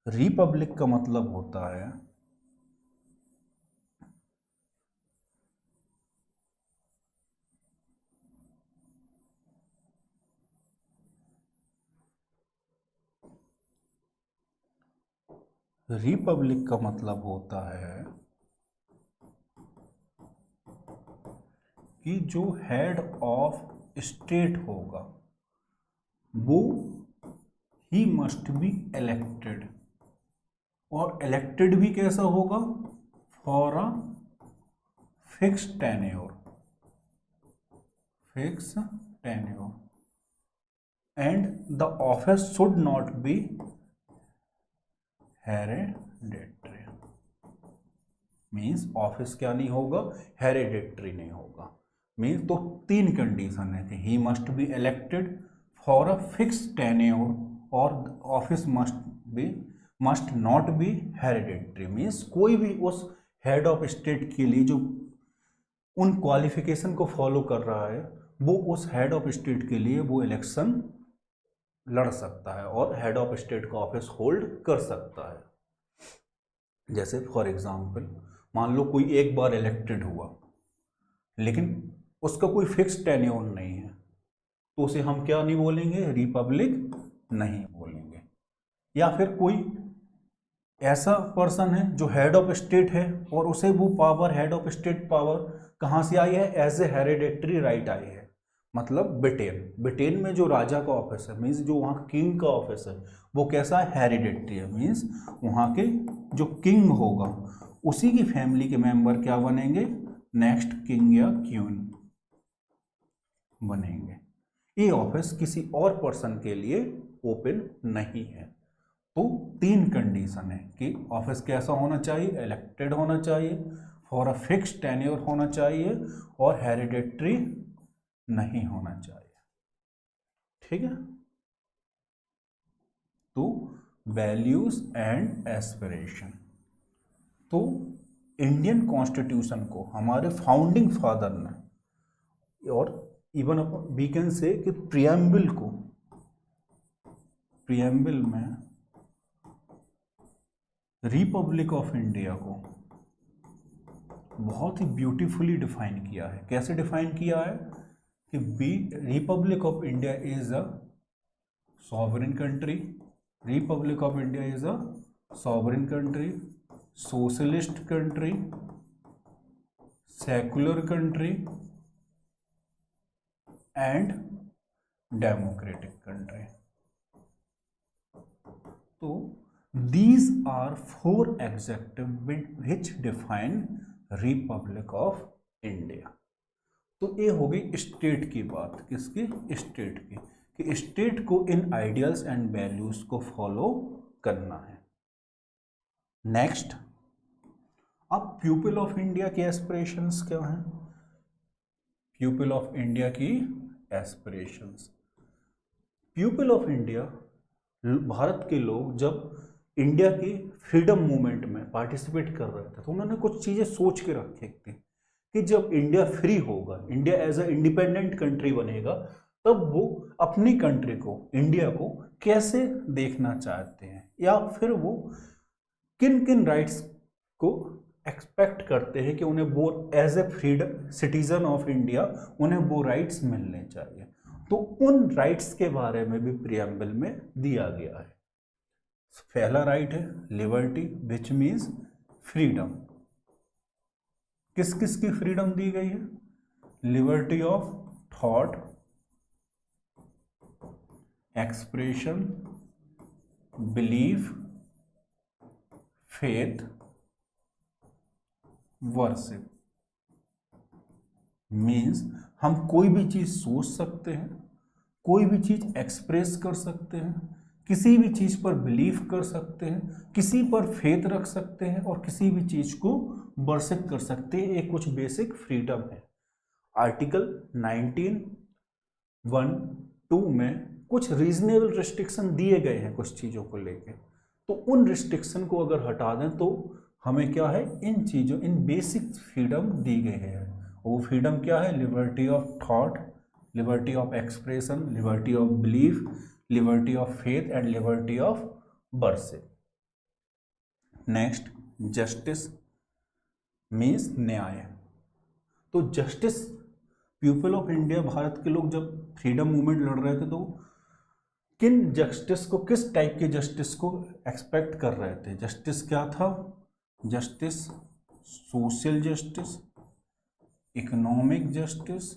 रिपब्लिक का मतलब होता है रिपब्लिक का मतलब होता है कि जो हेड ऑफ स्टेट होगा वो ही मस्ट बी इलेक्टेड, और इलेक्टेड भी कैसा होगा? For a fix tenure and the office should not be hereditary. Means office क्या नहीं होगा? हेरेडिटरी नहीं होगा। मीन्स तो 3 कंडीशन है कि he must be elected for a fix tenure और office must not be hereditary. Means कोई भी उस हेड ऑफ स्टेट के लिए जो उन क्वालिफिकेशन को फॉलो कर रहा है वो उस हेड ऑफ स्टेट के लिए वो इलेक्शन लड़ सकता है और हेड ऑफ स्टेट का ऑफिस होल्ड कर सकता है। जैसे फॉर एग्जांपल मान लो कोई एक बार इलेक्टेड हुआ लेकिन उसका कोई फिक्स टेन्योर नहीं है, तो उसे हम क्या नहीं बोलेंगे? रिपब्लिक नहीं बोलेंगे। या फिर कोई ऐसा पर्सन है जो हेड ऑफ स्टेट है और उसे वो power, head of state power कहाँ से आई है? एज ए हेरिडेटरी राइट आई है। मतलब ब्रिटेन में जो राजा का ऑफिस है, मीन्स जो वहाँ किंग का ऑफिस है, वो कैसा है? हेरिडेटरी है। मीन्स वहाँ के जो किंग होगा उसी की फैमिली के मेंबर क्या बनेंगे? नेक्स्ट किंग या क्वीन बनेंगे। ये ऑफिस किसी और पर्सन के लिए ओपन नहीं है। तो 3 कंडीशन है कि ऑफिस कैसा होना चाहिए? इलेक्टेड होना चाहिए, फॉर अ फिक्स टेन्योर होना चाहिए और हेरिडेटरी नहीं होना चाहिए। ठीक है। तो वैल्यूज एंड एस्पिरेशन। तो इंडियन कॉन्स्टिट्यूशन को हमारे फाउंडिंग फादर ने, और इवन वी कैन से कि प्रियम्बल में रिपब्लिक ऑफ इंडिया को बहुत ही ब्यूटीफुली डिफाइन किया है। कैसे डिफाइन किया है? कि Republic of India is a sovereign country, Republic of India is a sovereign country, socialist country, secular country and democratic country. तो these are 4 adjectives which define Republic of India. तो ये हो गई स्टेट की बात। किसकी? स्टेट की, कि स्टेट को इन आइडियल्स एंड वैल्यूज को फॉलो करना है। नेक्स्ट, अब पीपल ऑफ इंडिया की एस्पिरेशंस क्या हैं? पीपल ऑफ इंडिया की aspirations, people of India, Bharat के लोग जब इंडिया की फ्रीडम मूवमेंट में पार्टिसिपेट कर रहे थे तो उन्होंने कुछ चीज़ें सोच के रखी थी कि जब इंडिया फ्री होगा, India as a independent country बनेगा, तब वो अपनी कंट्री को, इंडिया को कैसे देखना चाहते हैं, या फिर वो किन किन राइट्स को एक्सपेक्ट करते हैं कि उन्हें वो as a freedom citizen of India उन्हें वो राइट्स मिलने चाहिए। तो उन राइट्स के बारे में भी प्रियम्बल में दिया गया है। पहला राइट है लिबर्टी, विच मीन्स फ्रीडम। किस किस की फ्रीडम दी गई है? Liberty of thought, expression believe, faith, worship. Means हम कोई भी चीज सोच सकते हैं, कोई भी चीज एक्सप्रेस कर सकते हैं, किसी भी चीज पर बिलीव कर सकते हैं, किसी पर फेथ रख सकते हैं और किसी भी चीज को वर्शिप कर सकते हैं। ये कुछ बेसिक फ्रीडम है। आर्टिकल 19(1)(2) में कुछ रीजनेबल रिस्ट्रिक्शन दिए गए हैं कुछ चीज़ों को लेके, तो उन रिस्ट्रिक्शन को अगर हटा दें तो हमें क्या है, इन चीज़ों, इन बेसिक फ्रीडम दी गई है। वो फ्रीडम क्या है? Liberty of thought, liberty of expression, liberty of belief, liberty of faith and liberty of worship. Next, justice means न्याय। तो justice, people of India, Bharat के लोग जब फ्रीडम मूवमेंट लड़ रहे थे तो किन जस्टिस को, किस टाइप के जस्टिस को एक्सपेक्ट कर रहे थे? जस्टिस क्या था? Justice, social justice, economic justice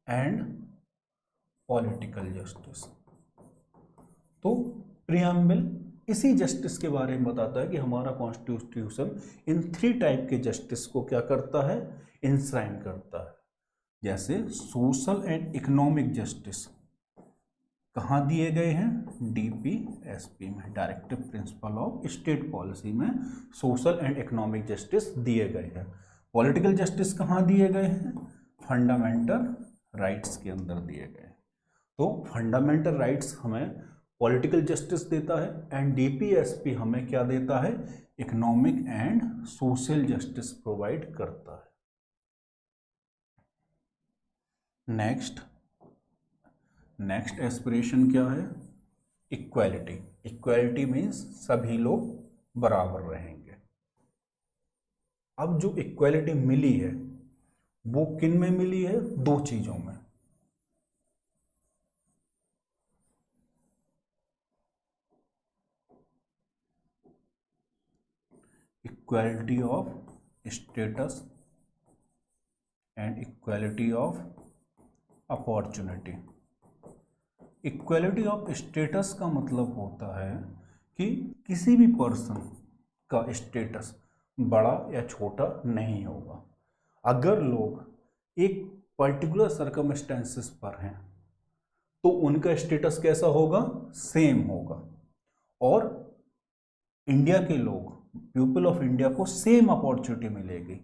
and political justice. तो प्रियम्बल इसी जस्टिस के बारे में बताता है कि हमारा कॉन्स्टिट्यूशन इन 3 टाइप के जस्टिस को क्या करता है? इंश्राइन करता है। जैसे सोशल एंड इकोनॉमिक जस्टिस कहाँ दिए गए हैं? DPSP में, directive principle of state policy में सोशल एंड इकोनॉमिक जस्टिस दिए गए हैं। पॉलिटिकल जस्टिस कहाँ दिए गए हैं? फंडामेंटल राइट्स के अंदर दिए गए। तो फंडामेंटल राइट्स हमें पॉलिटिकल जस्टिस देता है एंड DPSP हमें क्या देता है? Economic and social justice provide करता है। नेक्स्ट एस्पिरेशन क्या है? इक्वालिटी। इक्वालिटी मीन्स सभी लोग बराबर रहेंगे। अब जो इक्वालिटी मिली है वो किन में मिली है? 2 चीजों में। Equality of status and equality of opportunity. Equality of status का मतलब होता है कि किसी भी पर्सन का स्टेटस बड़ा या छोटा नहीं होगा। अगर लोग एक पर्टिकुलर सर्कमस्टेंसेस पर हैं तो उनका स्टेटस कैसा होगा? सेम होगा। और इंडिया के लोग, पीपल ऑफ इंडिया को सेम अपॉर्चुनिटी मिलेगी।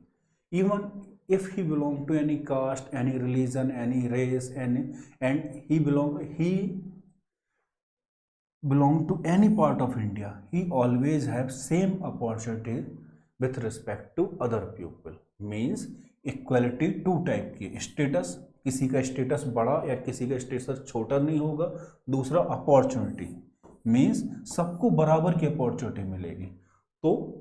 Even if he belong to any caste, any religion, any race, and he belong to any part of India, he always have same opportunity with respect to other people. Means equality 2 type की। Status, किसी का status बड़ा या किसी का status छोटा नहीं होगा। दूसरा अपॉर्चुनिटी, मीन्स सबको बराबर की अपॉर्चुनिटी मिलेगी। तो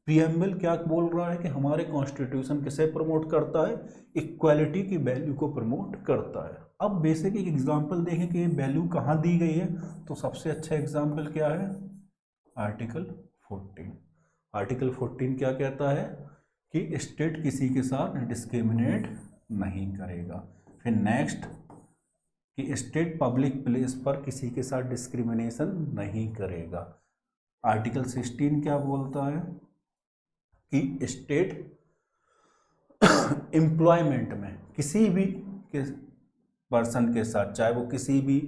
प्रीएम्बल क्या बोल रहा है कि हमारे कॉन्स्टिट्यूशन किसे प्रमोट करता है? इक्वालिटी की वैल्यू को प्रमोट करता है। अब बेसिक एक एग्जांपल देखें कि ये वैल्यू कहाँ दी गई है, तो सबसे अच्छा एग्जांपल क्या है? आर्टिकल 14। आर्टिकल 14 क्या कहता है? कि स्टेट किसी के साथ डिस्क्रिमिनेट नहीं करेगा। फिर नेक्स्ट, कि स्टेट पब्लिक प्लेस पर किसी के साथ डिस्क्रिमिनेशन नहीं करेगा। आर्टिकल 16 क्या बोलता है? कि स्टेट एम्प्लॉयमेंट में किसी भी पर्सन के साथ, चाहे वो किसी भी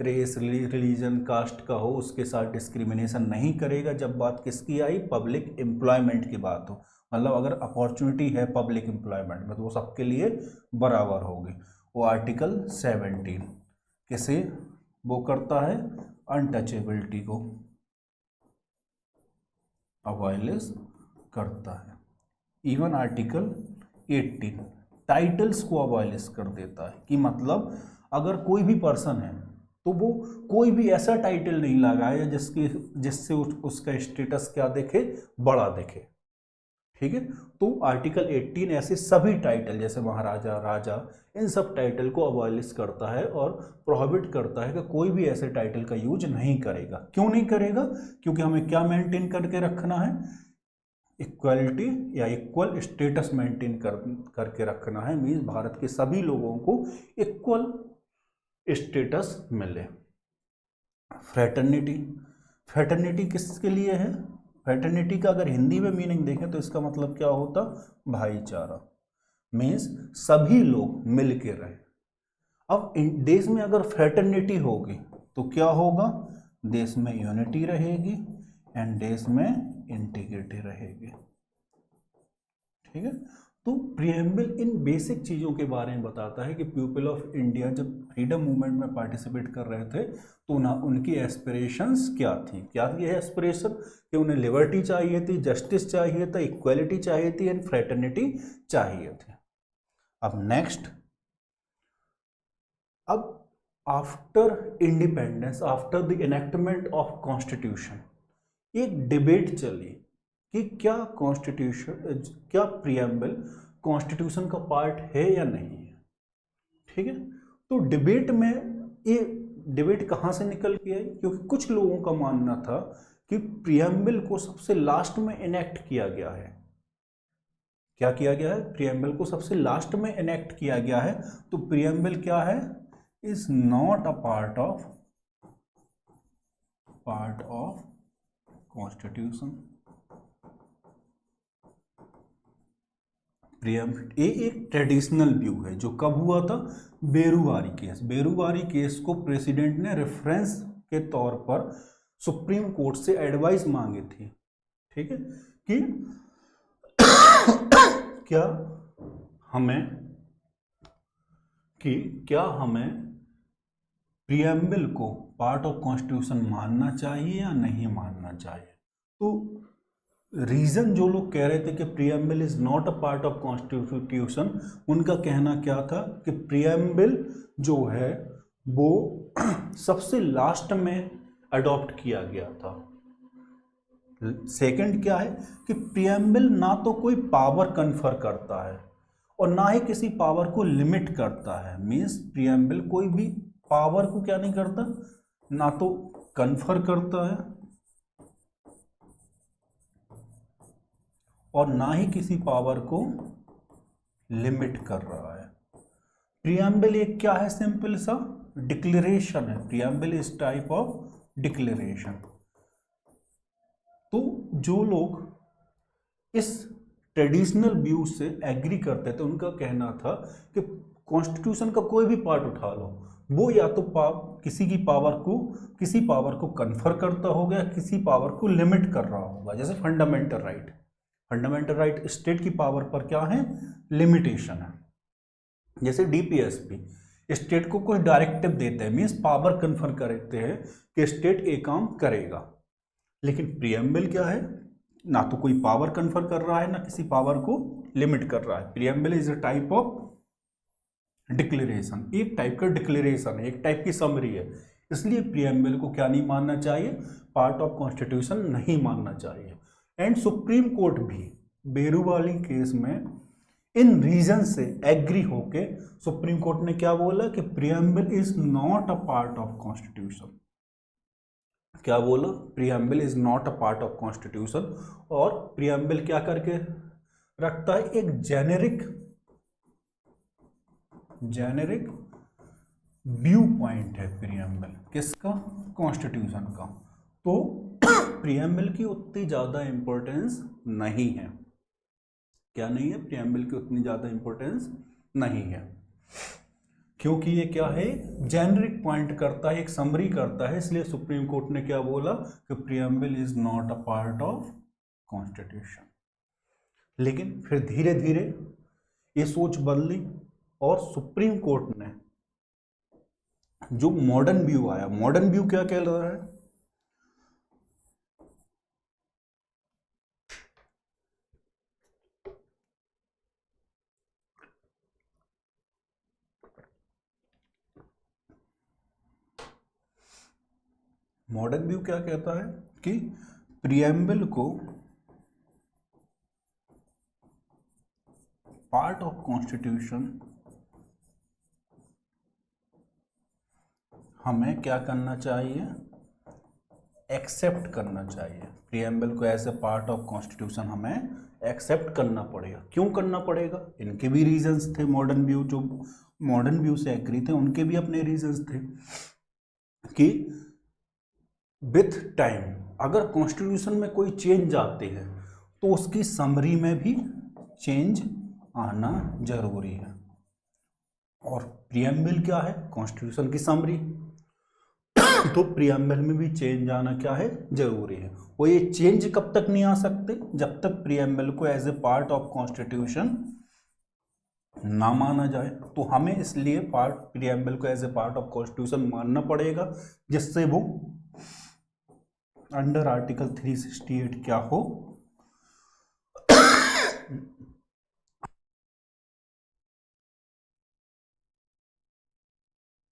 रेस, रिलीजन, कास्ट का हो, उसके साथ डिस्क्रिमिनेशन नहीं करेगा। जब बात किसकी आई? पब्लिक एम्प्लॉयमेंट की बात हो, मतलब अगर अपॉर्चुनिटी है पब्लिक एम्प्लॉयमेंट में तो वो सबके लिए बराबर होगी। वो आर्टिकल 17 किसे वो करता है? अनटचेबिलिटी को अवॉइलेंस करता है। इवन आर्टिकल 18 टाइटल्स को अवॉइलेंस कर देता है, कि मतलब अगर कोई भी पर्सन है तो वो कोई भी ऐसा टाइटल नहीं लगाए जिससे उसका स्टेटस क्या दिखे? बड़ा दिखे। ठीक है, तो आर्टिकल 18 ऐसे सभी टाइटल जैसे महाराजा, राजा, इन सब टाइटल को अवॉइलेंस करता है और प्रोहिबिट करता है कि कोई भी ऐसे टाइटल का यूज नहीं करेगा। क्यों नहीं करेगा? क्योंकि हमें क्या मेंटेन करके रखना है? इक्वालिटी या इक्वल स्टेटस मेंटेन करके रखना है। मीन्स भारत के सभी लोगों को इक्वल स्टेटस मिले। फ्रेटर्निटी, फ्रेटर्निटी किसके लिए है? फ्रेटर्निटी का अगर हिंदी में मीनिंग देखें तो इसका मतलब क्या होता? भाईचारा, मीन्स सभी लोग मिल के रहे। अब देश में अगर फ्रेटर्निटी होगी तो क्या होगा? देश में यूनिटी रहेगी एंड देश में इंटीग्रिटी रहेगी। ठीक है, तो प्रियम्बल इन बेसिक चीज़ों के बारे में बताता है कि पीपल ऑफ इंडिया जब फ्रीडम मूवमेंट में पार्टिसिपेट कर रहे थे तो ना उनकी एस्पिरेशंस क्या थी, क्या ये एस्पिरेशन कि उन्हें लिबर्टी चाहिए थी, जस्टिस चाहिए था, इक्वालिटी चाहिए थी एंड फ्रेटर्निटी चाहिए थी। अब नेक्स्ट, अब after independence, after the enactment of constitution, एक डिबेट चली कि क्या कॉन्स्टिट्यूशन, क्या प्रियम्बल कॉन्स्टिट्यूशन का पार्ट है या नहीं है। ठीक है, तो डिबेट में ये डिबेट कहाँ से निकल के आई? क्योंकि कुछ लोगों का मानना था कि प्रियम्बल को सबसे लास्ट में इनेक्ट किया गया है। क्या किया गया है? प्रियम्बल को सबसे लास्ट में इनेक्ट किया गया है। तो प्रियम्बल क्या है? Is not a part of constitution. Preamble ये एक ट्रेडिशनल व्यू है जो कब हुआ था? बेरुवारी केस। बेरुवारी केस को प्रेसिडेंट ने रेफरेंस के तौर पर सुप्रीम कोर्ट से एडवाइस मांगी थी। ठीक है, कि क्या हमें प्रियम्बल को पार्ट ऑफ कॉन्स्टिट्यूशन मानना चाहिए या नहीं मानना चाहिए। तो रीजन जो लोग कह रहे थे कि preamble is not a part of constitution, उनका कहना क्या था कि प्रियम्बल जो है वो सबसे लास्ट में अडॉप्ट किया गया था। सेकंड क्या है कि प्रियम्बल ना तो कोई पावर कन्फर करता है और ना ही किसी पावर को लिमिट करता है। मीन्स प्रियम्बल कोई भी पावर को क्या नहीं करता, ना तो कन्फर करता है और ना ही किसी पावर को लिमिट कर रहा है। प्रियम्बल एक क्या है? सिंपल सा डिक्लेरेशन है। Preamble is type of declaration. तो जो लोग इस ट्रेडिशनल व्यू से एग्री करते थे उनका कहना था कि कॉन्स्टिट्यूशन का कोई भी पार्ट उठा लो, वो या तो किसी पावर को कन्फर करता होगा या किसी पावर को लिमिट कर रहा होगा। जैसे फंडामेंटल राइट स्टेट की पावर पर क्या है? लिमिटेशन है। जैसे डीपीएसपी स्टेट को कुछ डायरेक्टिव देते हैं, मीन्स पावर कन्फर करते हैं कि स्टेट एक काम करेगा। लेकिन प्रियम्बल क्या है? ना तो कोई पावर कन्फर कर रहा है ना किसी पावर को लिमिट कर रहा है। Preamble is a type of declaration, एक टाइप का डिक्लेरेशन है, एक टाइप की समरी है। इसलिए प्रियम्बल को क्या नहीं मानना चाहिए? पार्ट ऑफ कॉन्स्टिट्यूशन नहीं मानना चाहिए। एंड सुप्रीम कोर्ट भी बेरुवाली केस में इन रीजन से एग्री होके सुप्रीम कोर्ट ने क्या बोला कि preamble is not a part of constitution. क्या बोला? Preamble is not a part of constitution. और प्रियम्बल क्या करके रखता है? एक जेनेरिक व्यू पॉइंट है प्रियम्बल। किसका? कॉन्स्टिट्यूशन का। तो प्रियम्बल की उतनी ज़्यादा इंपॉर्टेंस नहीं है। क्या नहीं है? प्रियम्बल की उतनी ज़्यादा इंपॉर्टेंस नहीं है, क्योंकि ये क्या है? जेनरिक पॉइंट करता है, एक समरी करता है। इसलिए सुप्रीम कोर्ट ने क्या बोला कि preamble is not a part of constitution. लेकिन फिर धीरे धीरे ये सोच बदली और सुप्रीम कोर्ट ने जो मॉडर्न व्यू आया, मॉडर्न व्यू क्या कह रहा है? मॉडर्न व्यू क्या कहता है कि प्रियम्बल को पार्ट ऑफ कॉन्स्टिट्यूशन हमें क्या करना चाहिए? एक्सेप्ट करना चाहिए। प्रियम्बल को as a part of constitution हमें एक्सेप्ट करना पड़ेगा। क्यों करना पड़ेगा? इनके भी रीजंस थे। मॉडर्न व्यू जो मॉडर्न व्यू से एग्री थे उनके भी अपने रीजंस थे कि विथ टाइम अगर कॉन्स्टिट्यूशन में कोई चेंज आते हैं तो उसकी समरी में भी चेंज आना जरूरी है। और प्रियम्बल क्या है? कॉन्स्टिट्यूशन की समरी। तो प्रियम्बल में भी चेंज आना क्या है? जरूरी है। और ये चेंज कब तक नहीं आ सकते? जब तक प्रियम्बल को as a part of constitution ना माना जाए। तो हमें इसलिए प्रियम्बल को as a part of constitution मानना पड़ेगा, जिससे वो अंडर आर्टिकल 368 क्या हो?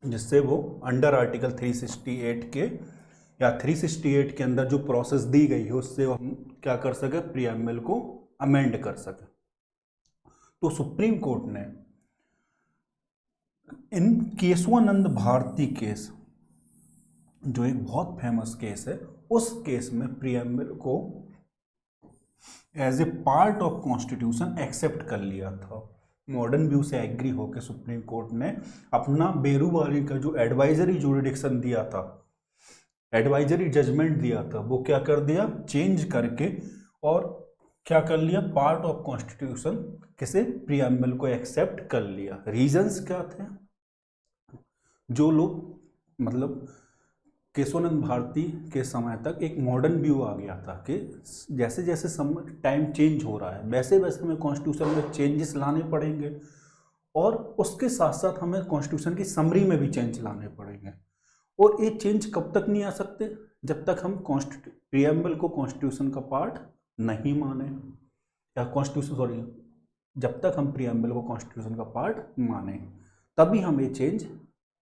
जिससे वो अंडर आर्टिकल 368 के या 368 के अंदर जो प्रोसेस दी गई है उससे हम क्या कर सके? प्रियम्बल को अमेंड कर सके। तो सुप्रीम कोर्ट ने इन केशवानंद भारती केस, जो एक बहुत फेमस केस है, उस केस में प्रियम्बल को as a part of constitution accept कर लिया था। मॉडर्न व्यू से एग्री होकर सुप्रीम कोर्ट ने अपना बेरूवारी का जो एडवाइजरी जुरिडिक्शन दिया था, एडवाइजरी जजमेंट दिया था, वो क्या कर दिया? चेंज करके और क्या कर लिया? पार्ट ऑफ कॉन्स्टिट्यूशन किसे? प्रियम्बल को एक्सेप्ट कर लिया। रीजंस क्या थे? जो लोग मतलब केशवानंद भारती के समय तक एक मॉडर्न व्यू आ गया था कि जैसे जैसे टाइम चेंज हो रहा है वैसे वैसे हमें कॉन्स्टिट्यूशन में चेंजेस लाने पड़ेंगे, और उसके साथ साथ हमें कॉन्स्टिट्यूशन की समरी में भी चेंज लाने पड़ेंगे। और ये चेंज कब तक नहीं आ सकते? जब तक हम प्रियम्बल को कॉन्स्टिट्यूशन का पार्ट नहीं माने, या जब तक हम प्रियम्बल को कॉन्स्टिट्यूशन का पार्ट माने तभी हम ये चेंज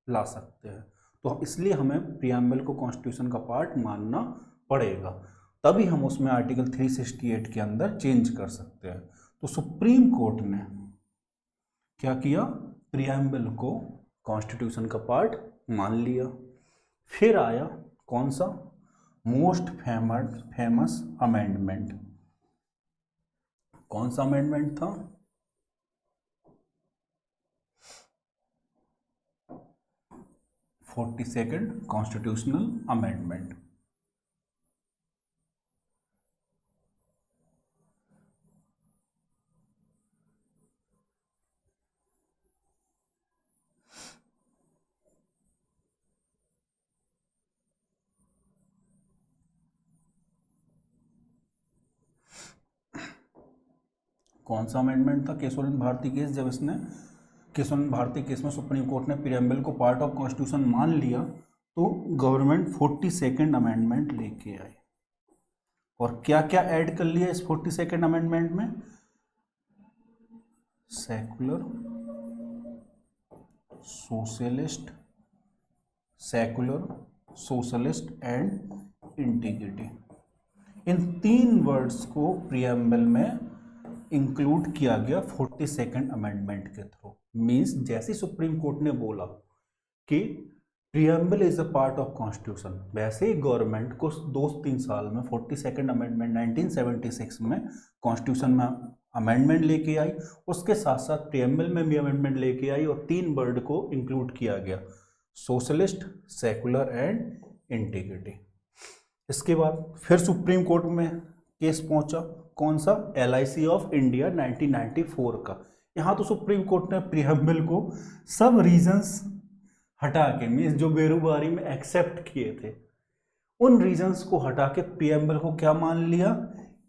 ला सकते हैं। तो इसलिए हमें प्रियम्बल को कॉन्स्टिट्यूशन का पार्ट मानना पड़ेगा, तभी हम उसमें आर्टिकल 368 के अंदर चेंज कर सकते हैं। तो सुप्रीम कोर्ट ने क्या किया? प्रियम्बल को कॉन्स्टिट्यूशन का पार्ट मान लिया। फिर आया कौन सा? Most famous amendment. कौन सा अमेंडमेंट था? Forty second constitutional amendment. कौन सा अमेंडमेंट था? केशवानंद भारती केस, जब इसने केशवानंद भारती केस में सुप्रीम कोर्ट ने प्रियम्बल को पार्ट ऑफ कॉन्स्टिट्यूशन मान लिया, तो गवर्नमेंट 42nd अमेंडमेंट लेके आई। और क्या क्या ऐड कर लिया इस 42nd अमेंडमेंट में? Secular, socialist, and integrity. In 3 words को प्रियम्बल में इंक्लूड किया गया 42nd अमेंडमेंट के थ्रू। मींस जैसे सुप्रीम कोर्ट ने बोला कि preamble is a part of constitution, वैसे ही गवर्नमेंट को 2-3 साल में 42nd अमेंडमेंट 1976 में कॉन्स्टिट्यूशन में अमेंडमेंट लेके आई, उसके साथ साथ प्रियम्बल में भी अमेंडमेंट लेके आई और 3 वर्ड को इंक्लूड किया गया, सोशलिस्ट, सेकुलर एंड इंटीग्रिटी। इसके बाद फिर सुप्रीम कोर्ट में केस पहुंचा, कौन सा? LIC ऑफ इंडिया 1994 का। यहाँ तो सुप्रीम कोर्ट ने प्रियम्बल को सब रीजंस हटा के, मीन्स जो बेरूबारी में एक्सेप्ट किए थे उन रीजंस को हटा के प्रियम्बल को क्या मान लिया?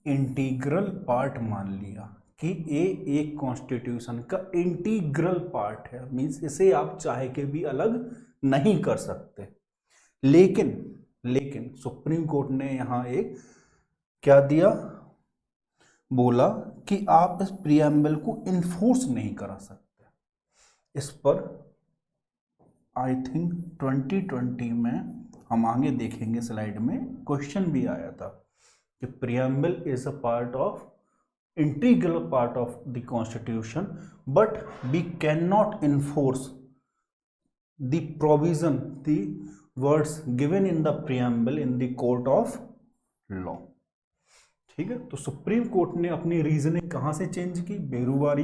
इंटीग्रल पार्ट मान लिया कि ये एक कॉन्स्टिट्यूशन का इंटीग्रल पार्ट है। मीन्स इसे आप चाहे के भी अलग नहीं कर सकते। लेकिन सुप्रीम कोर्ट ने यहाँ एक क्या दिया? बोला कि आप इस प्रियम्बल को इन्फोर्स नहीं करा सकते। इस पर आई थिंक 2020 में, हम आगे देखेंगे स्लाइड में, क्वेश्चन भी आया था कि preamble is a part of integral part of the constitution, but we can not enforce the provision, the words given in the preamble in the court of law. ठीक है, तो सुप्रीम कोर्ट ने अपनी reasoning कहां से change की? बेरूवारी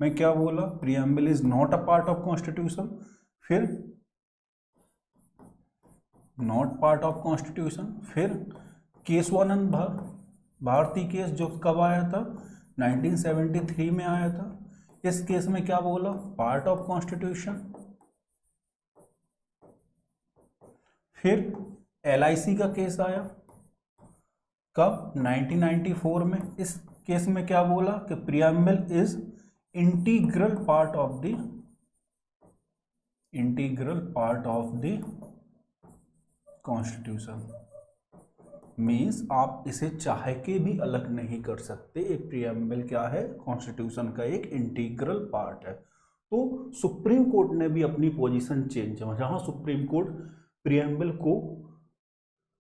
में क्या बोला? Preamble is not a part of constitution. फिर नॉट पार्ट ऑफ कॉन्स्टिट्यूशन। फिर केशवानंद भारती केस जो कब आया था, 1973 में आया था। इस केस में क्या बोला, पार्ट ऑफ कॉन्स्टिट्यूशन। फिर LIC का केस आया कब, 1994 में। इस केस में क्या बोला कि preamble is integral part of the constitution. Means आप इसे चाह के भी अलग नहीं कर सकते। एक प्रीएम्बल क्या है, कॉन्स्टिट्यूशन का एक इंटीग्रल पार्ट है। तो सुप्रीम कोर्ट ने भी अपनी पोजीशन चेंज है। जहां सुप्रीम कोर्ट प्रीएम्बल को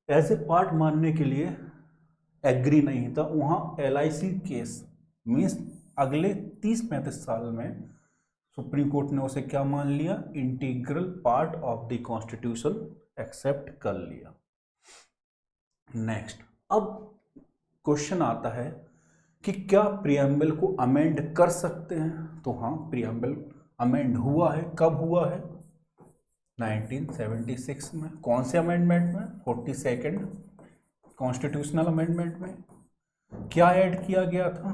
एज ए पार्ट मानने के लिए एग्री नहीं था, वहां LIC केस मीन्स अगले 30-35 साल में सुप्रीम कोर्ट ने उसे क्या मान लिया, integral part of the constitution accept कर लिया। नेक्स्ट, अब क्वेश्चन आता है कि क्या प्रीएम्बल को अमेंड कर सकते हैं। तो हाँ, प्रीएम्बल अमेंड हुआ है। कब हुआ है, 1976 में। कौन से अमेंडमेंट में, 42nd कॉन्स्टिट्यूशनल अमेंडमेंट में। क्या ऐड किया गया था,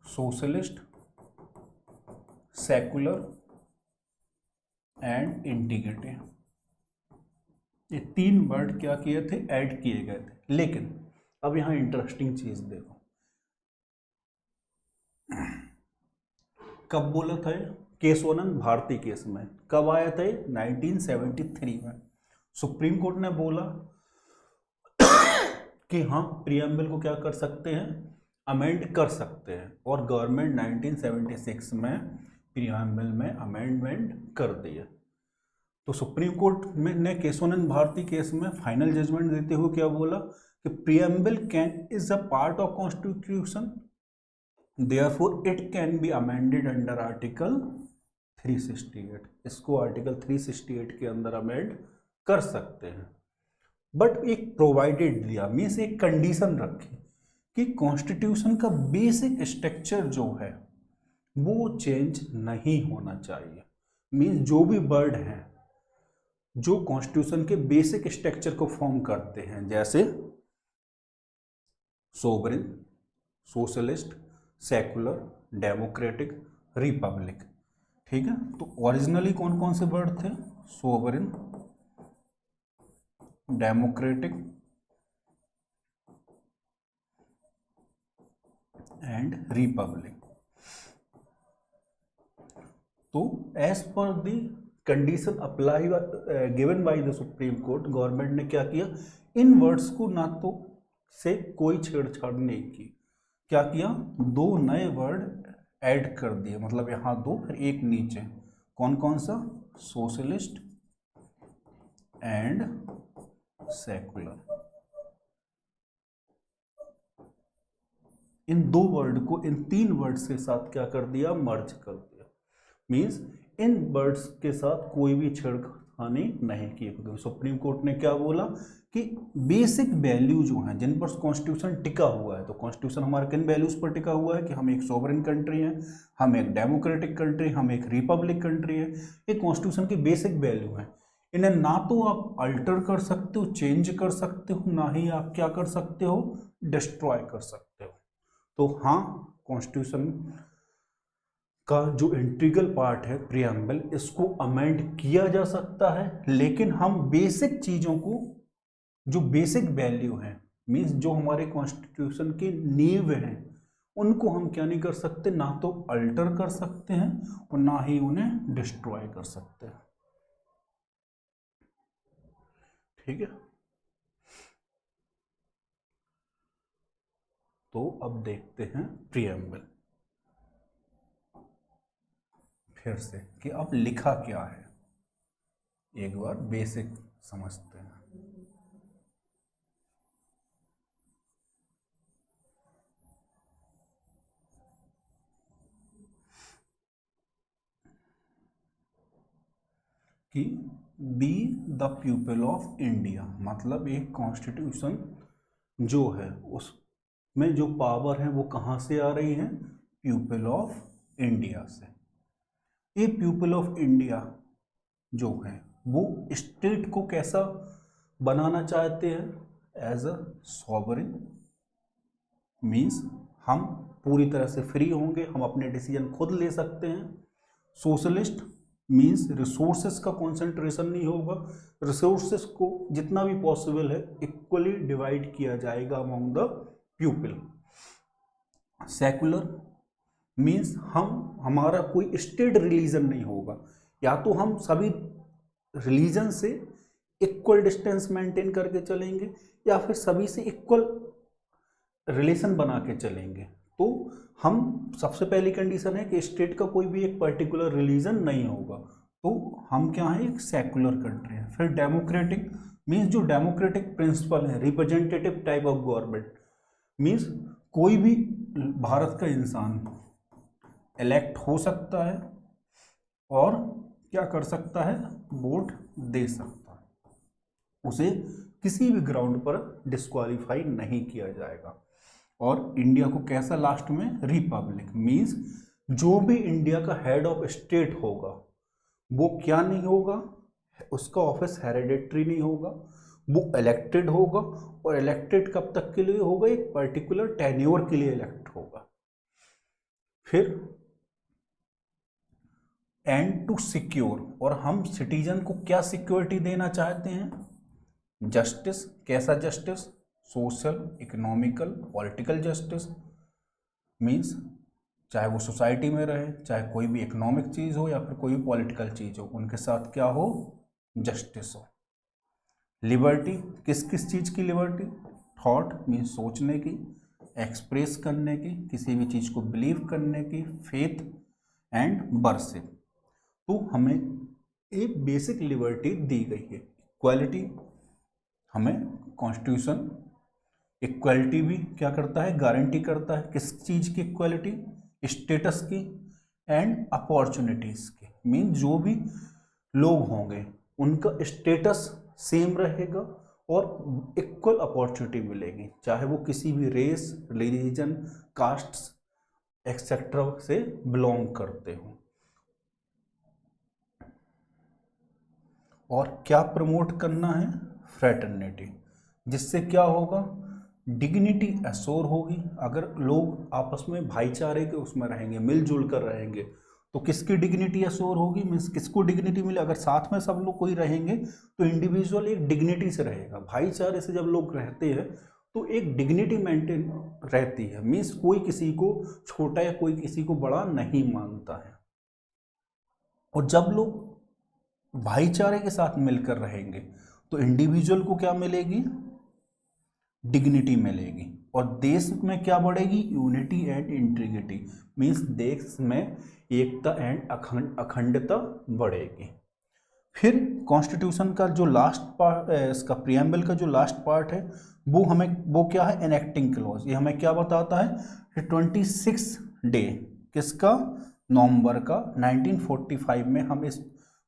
सोशलिस्ट, सेकुलर एंड इंटीग्रिटी। ये 3 वर्ड क्या किए थे, ऐड किए गए थे। लेकिन अब यहां इंटरेस्टिंग चीज देखो, कब बोला था, केशवानंद भारती केस में। कब आया था, 1973 में। सुप्रीम कोर्ट ने बोला कि हाँ, प्रीएम्बल को क्या कर सकते हैं, अमेंड कर सकते हैं। और गवर्नमेंट 1976 में प्रीएम्बल में अमेंडमेंट कर दिया। तो सुप्रीम कोर्ट में ने केशवानंद भारती केस में फाइनल जजमेंट देते हुए क्या बोला कि preamble can is a part of constitution, therefore it can be amended under article 368। इसको आर्टिकल 368 के अंदर अमेंड कर सकते हैं। बट एक प्रोवाइडेड दिया, मीन्स एक कंडीशन रखी कि कॉन्स्टिट्यूशन का बेसिक स्ट्रक्चर जो है वो चेंज नहीं होना चाहिए। मीन्स जो भी वर्ड हैं जो कॉन्स्टिट्यूशन के बेसिक स्ट्रक्चर को फॉर्म करते हैं, जैसे sovereign, socialist, secular, democratic, republic, ठीक है। तो ओरिजिनली कौन कौन से वर्ड थे, सोवरेन, डेमोक्रेटिक एंड रिपब्लिक। तो as per the condition apply given by the Supreme Court, government ने क्या किया, इन वर्ड्स को ना तो से कोई छेड़छाड़ नहीं की। क्या किया, 2 नए वर्ड ऐड कर दिए, मतलब यहां 2 फिर एक नीचे। कौन कौन सा, socialist and secular. In 2 word को इन 3 वर्ड्स के साथ क्या कर दिया, मर्ज कर दिया। मींस इन वर्ड्स के साथ कोई भी छेड़खानी नहीं की। सुप्रीम कोर्ट ने क्या बोला कि बेसिक वैल्यू जो हैं जिन पर कॉन्स्टिट्यूशन टिका हुआ है, तो कॉन्स्टिट्यूशन हमारे किन वैल्यूज पर टिका हुआ है कि हम एक सॉवरेन कंट्री हैं, हम एक डेमोक्रेटिक कंट्री, हम एक रिपब्लिक कंट्री है। ये कॉन्स्टिट्यूशन की बेसिक वैल्यू है। इन्हें ना तो आप अल्टर कर सकते हो, चेंज कर सकते हो, ना ही आप क्या कर सकते हो, डिस्ट्रॉय कर सकते हो। तो हाँ, कॉन्स्टिट्यूशन का जो इंटीग्रल पार्ट है प्रीएम्बल, इसको अमेंड किया जा सकता है। लेकिन हम बेसिक चीजों को, जो बेसिक वैल्यू है, मीन्स जो हमारे कॉन्स्टिट्यूशन की नींव है, उनको हम क्या नहीं कर सकते, ना तो अल्टर कर सकते हैं और ना ही उन्हें डिस्ट्रॉय कर सकते हैं। ठीक है। तो अब देखते हैं प्रीएम्बल फिर से कि अब लिखा क्या है, एक बार बेसिक समझते हैं। कि B the people of India, मतलब एक कॉन्स्टिट्यूशन जो है उसमें जो पावर है वो कहाँ से आ रही है, पीपल ऑफ इंडिया से। ये पीपल ऑफ इंडिया जो है वो स्टेट को कैसा बनाना चाहते हैं, एज अ सॉवरेन, मीन्स हम पूरी तरह से फ्री होंगे, हम अपने डिसीजन खुद ले सकते हैं। सोशलिस्ट मीन्स रिसोर्सेस का कंसंट्रेशन नहीं होगा, रिसोर्सेस को जितना भी पॉसिबल है इक्वली डिवाइड किया जाएगा among the people. Secular means हमारा कोई स्टेट रिलीजन नहीं होगा, या तो हम सभी रिलीजन से इक्वल डिस्टेंस मेंटेन करके चलेंगे या फिर सभी से इक्वल रिलेशन बना के चलेंगे। तो हम सबसे पहली कंडीशन है कि स्टेट का कोई भी एक पर्टिकुलर रिलीजन नहीं होगा, तो हम क्या है, एक सेकुलर कंट्री है। फिर डेमोक्रेटिक मीन्स जो डेमोक्रेटिक प्रिंसिपल है, representative type of government, means कोई भी भारत का इंसान इलेक्ट हो सकता है और क्या कर सकता है, वोट दे सकता है, उसे किसी भी ग्राउंड पर डिस्क्वालीफाई नहीं किया जाएगा। और इंडिया को कैसा लास्ट में, रिपब्लिक मीन्स जो भी इंडिया का हेड ऑफ स्टेट होगा वो क्या नहीं होगा, उसका ऑफिस हेरिडेटरी नहीं होगा, वो इलेक्टेड होगा, और इलेक्टेड कब तक के लिए होगा, एक पर्टिकुलर टेन्योर के लिए इलेक्ट होगा। फिर एंड टू सिक्योर, और हम सिटीजन को क्या सिक्योरिटी देना चाहते हैं, जस्टिस, कैसा justice, social, economical, political justice, means चाहे वो सोसाइटी में रहे, चाहे कोई भी इकोनॉमिक चीज़ हो या फिर कोई भी पॉलिटिकल चीज़ हो, उनके साथ क्या हो, जस्टिस हो। लिबर्टी, किस किस चीज़ की लिबर्टी, थॉट मीन्स सोचने की, एक्सप्रेस करने की, किसी भी चीज़ को बिलीव करने की, फेथ एंड वर्शिप। तो हमें एक बेसिक लिबर्टी दी गई है। इक्वालिटी, हमें कॉन्स्टिट्यूशन इक्वालिटी भी क्या करता है, गारंटी करता है। किस चीज़ की इक्वालिटी, स्टेटस की एंड अपॉर्चुनिटीज़ की, मीन जो भी लोग होंगे उनका स्टेटस सेम रहेगा और इक्वल अपॉर्चुनिटी मिलेगी, चाहे वो किसी भी रेस, रिलीजन, कास्ट एक्सेट्रा से बिलोंग करते हो। और क्या प्रमोट करना है, फ्रेटर्निटी, जिससे क्या होगा, डिग्निटी एश्योर होगी। अगर लोग आपस में भाईचारे के उसमें रहेंगे, मिलजुल कर रहेंगे, तो किसकी डिग्निटी एश्योर होगी, मीन्स किसको डिग्निटी मिले। अगर साथ में सब लोग कोई रहेंगे तो इंडिविजुअल एक डिग्निटी से रहेगा। भाईचारे से जब लोग रहते हैं तो एक डिग्निटी मेंटेन रहती है, मीन्स कोई किसी को छोटा या कोई किसी को बड़ा नहीं मानता है। और जब लोग भाईचारे के साथ मिलकर रहेंगे तो इंडिविजुअल को क्या मिलेगी, डिग्निटी मिलेगी। और देश में क्या बढ़ेगी, यूनिटी एंड इंटीग्रिटी, मीन्स देश में एकता एंड अखंडता बढ़ेगी। फिर कॉन्स्टिट्यूशन का जो लास्ट पार्ट, इसका प्रियम्बल का जो लास्ट पार्ट है, वो क्या है, एनेक्टिंग क्लॉज। ये हमें क्या बताता है कि 26 डे किसका, नवंबर का 1945 में हम इस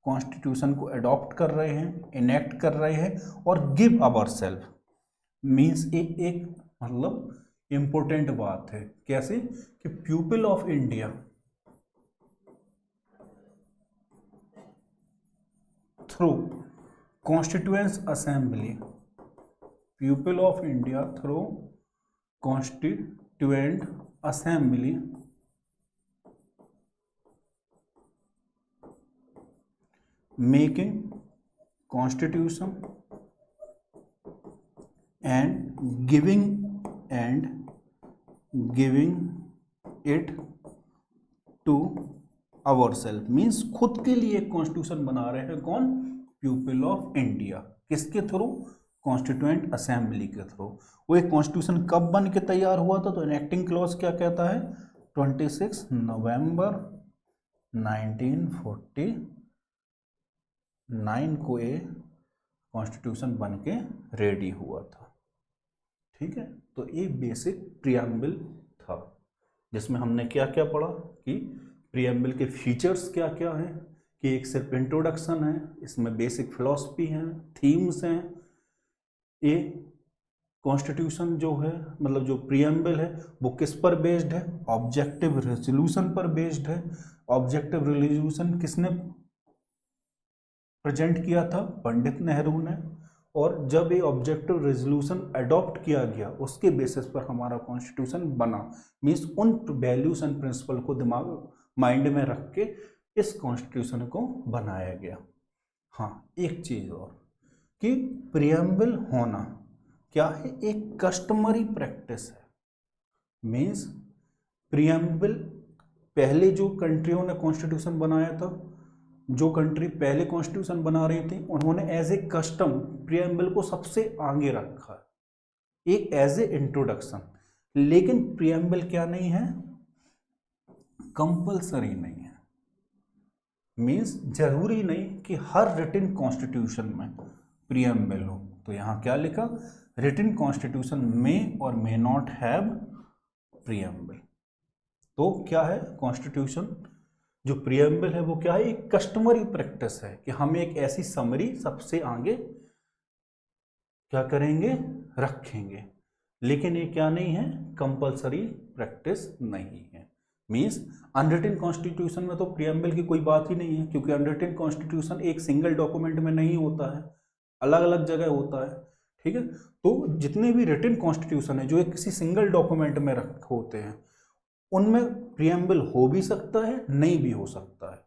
कॉन्स्टिट्यूशन को अडॉप्ट कर रहे हैं, इनेक्ट कर रहे हैं। और गिव अवर सेल्फ मीन्स एक मतलब इंपॉर्टेंट बात है, कैसे कि people of India through constituent assembly, people of India through constituent assembly making constitution and giving it to ourselves, means खुद के लिए कॉन्स्टिट्यूशन बना रहे हैं, कौन, पीपल ऑफ इंडिया। किसके थ्रू, कॉन्स्टिट्यूएंट असेंबली के थ्रू। वो एक कॉन्स्टिट्यूशन कब बन के तैयार हुआ था, तो इनेक्टिंग क्लॉज क्या कहता है, 26 नवंबर 1949 को ये कॉन्स्टिट्यूशन बन के रेडी हुआ था। ठीक है, तो ये बेसिक प्रियम्बल था, जिसमें हमने क्या क्या पढ़ा कि प्रियम्बल के फीचर्स क्या क्या हैं, कि एक सिर्फ इंट्रोडक्शन है, इसमें बेसिक फिलॉसफी हैं, थीम्स हैं। ये कॉन्स्टिट्यूशन जो है, मतलब जो प्रियम्बल है वो किस पर बेस्ड है, ऑब्जेक्टिव रेजोल्यूशन पर बेस्ड है। ऑब्जेक्टिव रेजोल्यूशन किसने प्रेजेंट किया था पंडित नेहरू ने, और जब ये ऑब्जेक्टिव रेजोल्यूशन अडॉप्ट किया गया उसके बेसिस पर हमारा कॉन्स्टिट्यूशन बना। मीन्स उन वैल्यूज एंड प्रिंसिपल को दिमाग माइंड में रख के इस कॉन्स्टिट्यूशन को बनाया गया। हाँ, एक चीज़ और कि प्रियम्बल होना क्या है, एक कस्टमरी प्रैक्टिस है। मीन्स प्रियम्बल पहले जो कंट्रियों ने कॉन्स्टिट्यूशन बनाया था, जो कंट्री पहले कॉन्स्टिट्यूशन बना रही थी, उन्होंने एज ए कस्टम प्रियम्बल को सबसे आगे रखा, एक एज ए इंट्रोडक्शन। लेकिन प्रियम्बल क्या नहीं है, कंपल्सरी नहीं है। मीन्स जरूरी नहीं कि हर रिटन कॉन्स्टिट्यूशन में प्रियम्बल हो। तो यहां क्या लिखा, रिटन कॉन्स्टिट्यूशन में और मे नॉट हैव प्रियम्बल। तो क्या है, कॉन्स्टिट्यूशन जो प्रियम्बल है वो क्या है, एक कस्टमरी प्रैक्टिस है कि हम एक ऐसी समरी सबसे आगे क्या करेंगे, रखेंगे। लेकिन ये क्या नहीं है, कंपल्सरी प्रैक्टिस नहीं है। मीन्स अनरिटन कॉन्स्टिट्यूशन में तो प्रियम्बल की कोई बात ही नहीं है, क्योंकि अनरिटन कॉन्स्टिट्यूशन एक सिंगल डॉक्यूमेंट में नहीं होता है, अलग अलग जगह होता है। ठीक है, तो जितने भी रिटन कॉन्स्टिट्यूशन है जो एक किसी सिंगल डॉक्यूमेंट में होते हैं, उनमें प्रियम्बल हो भी सकता है, नहीं भी हो सकता है,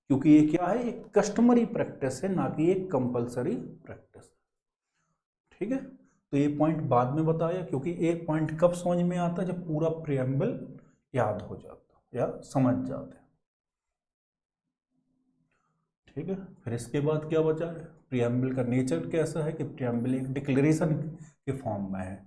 क्योंकि ये क्या है, एक कस्टमरी प्रैक्टिस है, ना कि एक कंपल्सरी प्रैक्टिस। ठीक है, तो ये पॉइंट बाद में बताया, क्योंकि एक पॉइंट कब समझ में आता है, जब पूरा प्रियम्बल याद हो जाता या समझ जाते हैं। ठीक है, फिर इसके बाद क्या बचा है, प्रियम्बल का नेचर कैसा है कि प्रियम्बल एक डिक्लेरेशन के फॉर्म में है,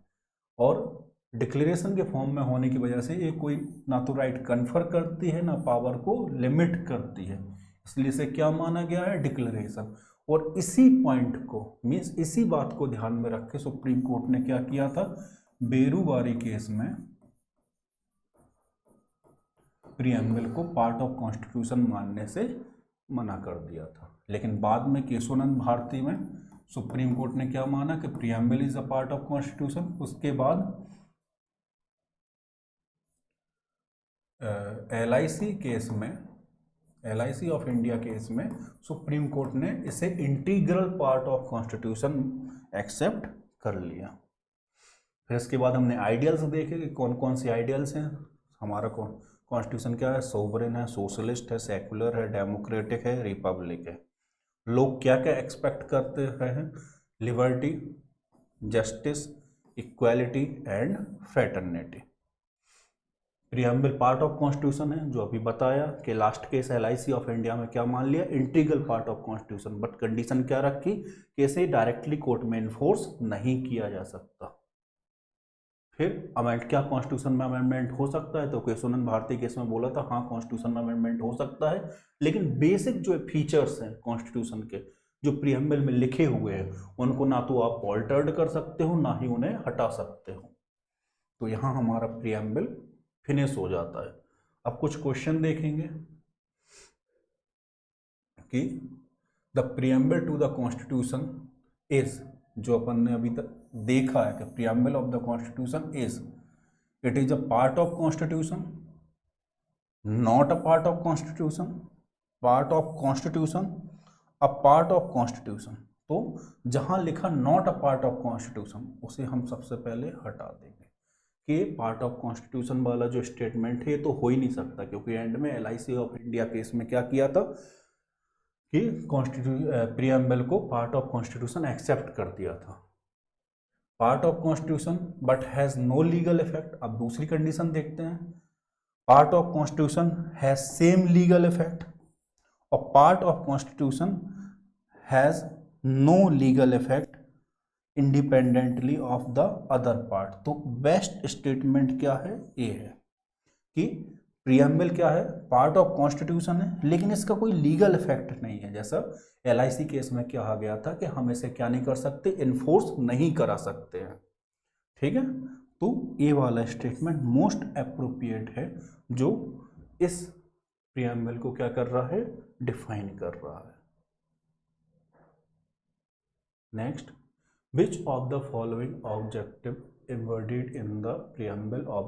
और डिक्लेरेशन के फॉर्म में होने की वजह से ये कोई ना तो राइट कन्फर करती है, ना पावर को लिमिट करती है, इसलिए इसे क्या माना गया है, डिक्लेरेशन। और इसी पॉइंट को, मीन्स इसी बात को ध्यान में रख के सुप्रीम कोर्ट ने क्या किया था, बेरूवारी केस में प्रियम्बल को पार्ट ऑफ कॉन्स्टिट्यूशन मानने से मना कर दिया था। लेकिन बाद में केशवानंद भारती में सुप्रीम कोर्ट ने क्या माना कि preamble is a part of constitution. उसके बाद LIC केस में, LIC ऑफ इंडिया केस में सुप्रीम कोर्ट ने इसे integral part of constitution accept कर लिया। फिर इसके बाद हमने आइडियल्स देखे कि कौन कौन से आइडियल्स हैं। हमारा कॉन्स्टिट्यूशन क्या है, सोवरेन है, सोशलिस्ट है, सेकुलर है, डेमोक्रेटिक है, रिपब्लिक है। लोग क्या क्या एक्सपेक्ट करते हैं, liberty, justice, equality and fraternity. Preamble part of constitution है, जो अभी बताया कि last case LIC of India में क्या मान लिया, integral part of constitution, but condition क्या रखी कि इसे डायरेक्टली कोर्ट में इन्फोर्स नहीं किया जा सकता। फिर अमेंड, क्या कॉन्स्टिट्यूशन में अमेंडमेंट हो सकता है, तो केशवानंद भारती केस में बोला था हाँ कॉन्स्टिट्यूशन में अमेंडमेंट हो सकता है, लेकिन बेसिक जो फीचर्स हैं कॉन्स्टिट्यूशन के जो प्रियम्बल में लिखे हुए हैं, उनको ना तो आप ऑल्टर्ड कर सकते हो, ना ही उन्हें हटा सकते हो। तो यहाँ हमारा प्रियम्बल फिनिश हो जाता है। अब कुछ क्वेश्चन देखेंगे कि the preamble to the constitution is, जो अपन ने अभी तक देखा है कि preamble of the constitution is, it is a part of constitution, not a part of constitution, part of constitution, a part of constitution. तो जहां लिखा not a part of constitution, उसे हम सबसे पहले हटा देंगे कि पार्ट ऑफ कॉन्स्टिट्यूशन वाला जो स्टेटमेंट है ये तो हो ही नहीं सकता, क्योंकि एंड में LIC ऑफ इंडिया केस में क्या किया था कि प्रियम्बल को पार्ट ऑफ कॉन्स्टिट्यूशन एक्सेप्ट कर दिया था। Part of constitution but has no legal effect. अब दूसरी कंडीशन देखते हैं, part of constitution has same legal effect, और part of constitution has no legal effect independently of the other part. तो best statement क्या है, ये है कि प्रियम्बल क्या है, पार्ट ऑफ कॉन्स्टिट्यूशन है, लेकिन इसका कोई लीगल इफेक्ट नहीं है। जैसा LIC केस में कहा गया था कि हम इसे क्या नहीं कर सकते, इन्फोर्स नहीं करा सकते हैं। ठीक है, तो ये वाला स्टेटमेंट मोस्ट अप्रोप्रिएट है, जो इस प्रियम्बल को क्या कर रहा है, डिफाइन कर रहा है। Next, which of the following objective embodied in the preamble of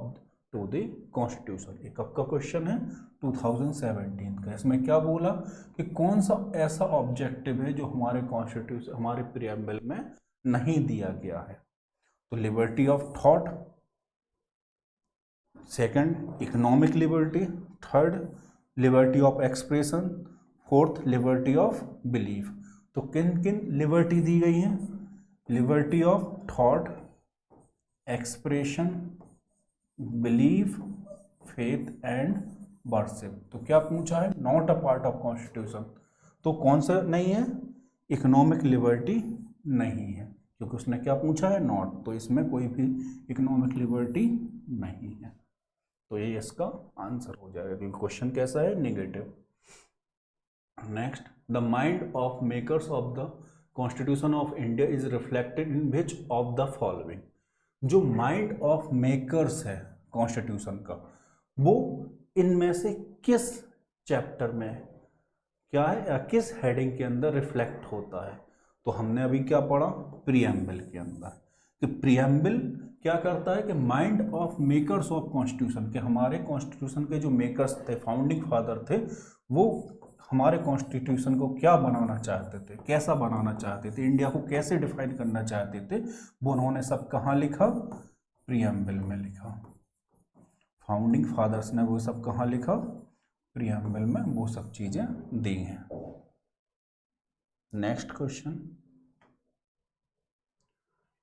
to the constitution. ये कब का क्वेश्चन है? 2017 का। इसमें क्या बोला कि कौन सा ऐसा ऑब्जेक्टिव है जो हमारे कॉन्स्टिट्यूशन, हमारे प्रीएम्बल में नहीं दिया गया है? तो liberty of thought, second economic liberty, third liberty of expression, fourth liberty of belief. तो किन किन लिबर्टी दी गई हैं? Liberty of thought, expression, belief, faith and worship. तो क्या पूछा है? Not a part of constitution. तो कौन सा नहीं है? इकोनॉमिक लिबर्टी नहीं है, क्योंकि उसने क्या पूछा है? नॉट। तो इसमें कोई भी इकोनॉमिक लिबर्टी नहीं है। तो ये इसका आंसर हो जाएगा, क्योंकि क्वेश्चन कैसा है? Negative. Next, the mind of makers of the constitution of India is reflected in which of the following. जो माइंड ऑफ मेकर्स है कॉन्स्टिट्यूशन का, वो इनमें से किस चैप्टर में क्या है, या किस हेडिंग के अंदर रिफ्लेक्ट होता है? तो हमने अभी क्या पढ़ा? प्रीएम्बल के अंदर, कि प्रीएम्बल क्या करता है कि mind of makers of constitution, के हमारे कॉन्स्टिट्यूशन के जो मेकर्स थे, फाउंडिंग फादर थे, वो हमारे कॉन्स्टिट्यूशन को क्या बनाना चाहते थे, कैसा बनाना चाहते थे, इंडिया को कैसे डिफाइन करना चाहते थे, वो उन्होंने सब कहाँ लिखा? प्रीएम्बल में लिखा। फाउंडिंग फादर्स ने वो सब कहाँ लिखा? प्रीएम्बल में वो सब चीजें दी हैं। Next question,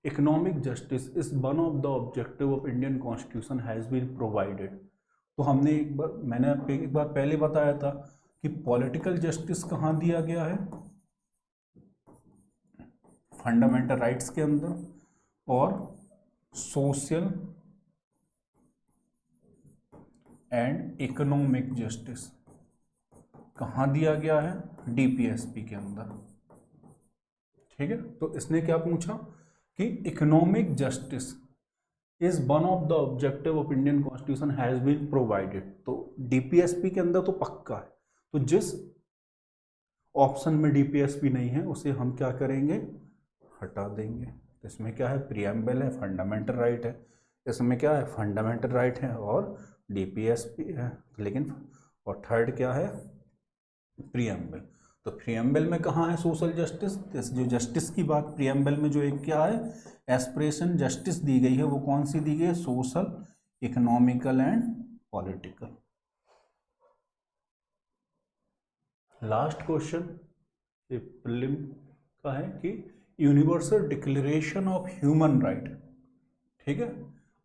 economic justice is one of the objective of Indian constitution has been provided. तो हमने मैंने एक बार पहले बताया था कि पॉलिटिकल जस्टिस कहाँ दिया गया है? फंडामेंटल राइट्स के अंदर, और सोशल एंड इकोनॉमिक जस्टिस कहाँ दिया गया है? डीपीएसपी के अंदर। ठीक है, तो इसने क्या पूछा कि economic justice is one of the objective of Indian constitution has been provided. तो डीपीएसपी के अंदर तो पक्का है, तो जिस ऑप्शन में डीपीएसपी नहीं है उसे हम क्या करेंगे? हटा देंगे। तो इसमें क्या है? प्रीएम्बल है, फंडामेंटल राइट है। इसमें क्या है? फंडामेंटल राइट है और डीपीएसपी है, लेकिन और थर्ड क्या है? प्रीएम्बल। तो प्रीएम्बल में कहाँ है सोशल जस्टिस? जो जस्टिस की बात प्रीएम्बल में जो एक क्या है? एस्पिरेशन जस्टिस दी गई है, वो कौन सी दी गई है? Social, economical and political. Last question prelim का है कि universal declaration of human right, ठीक है,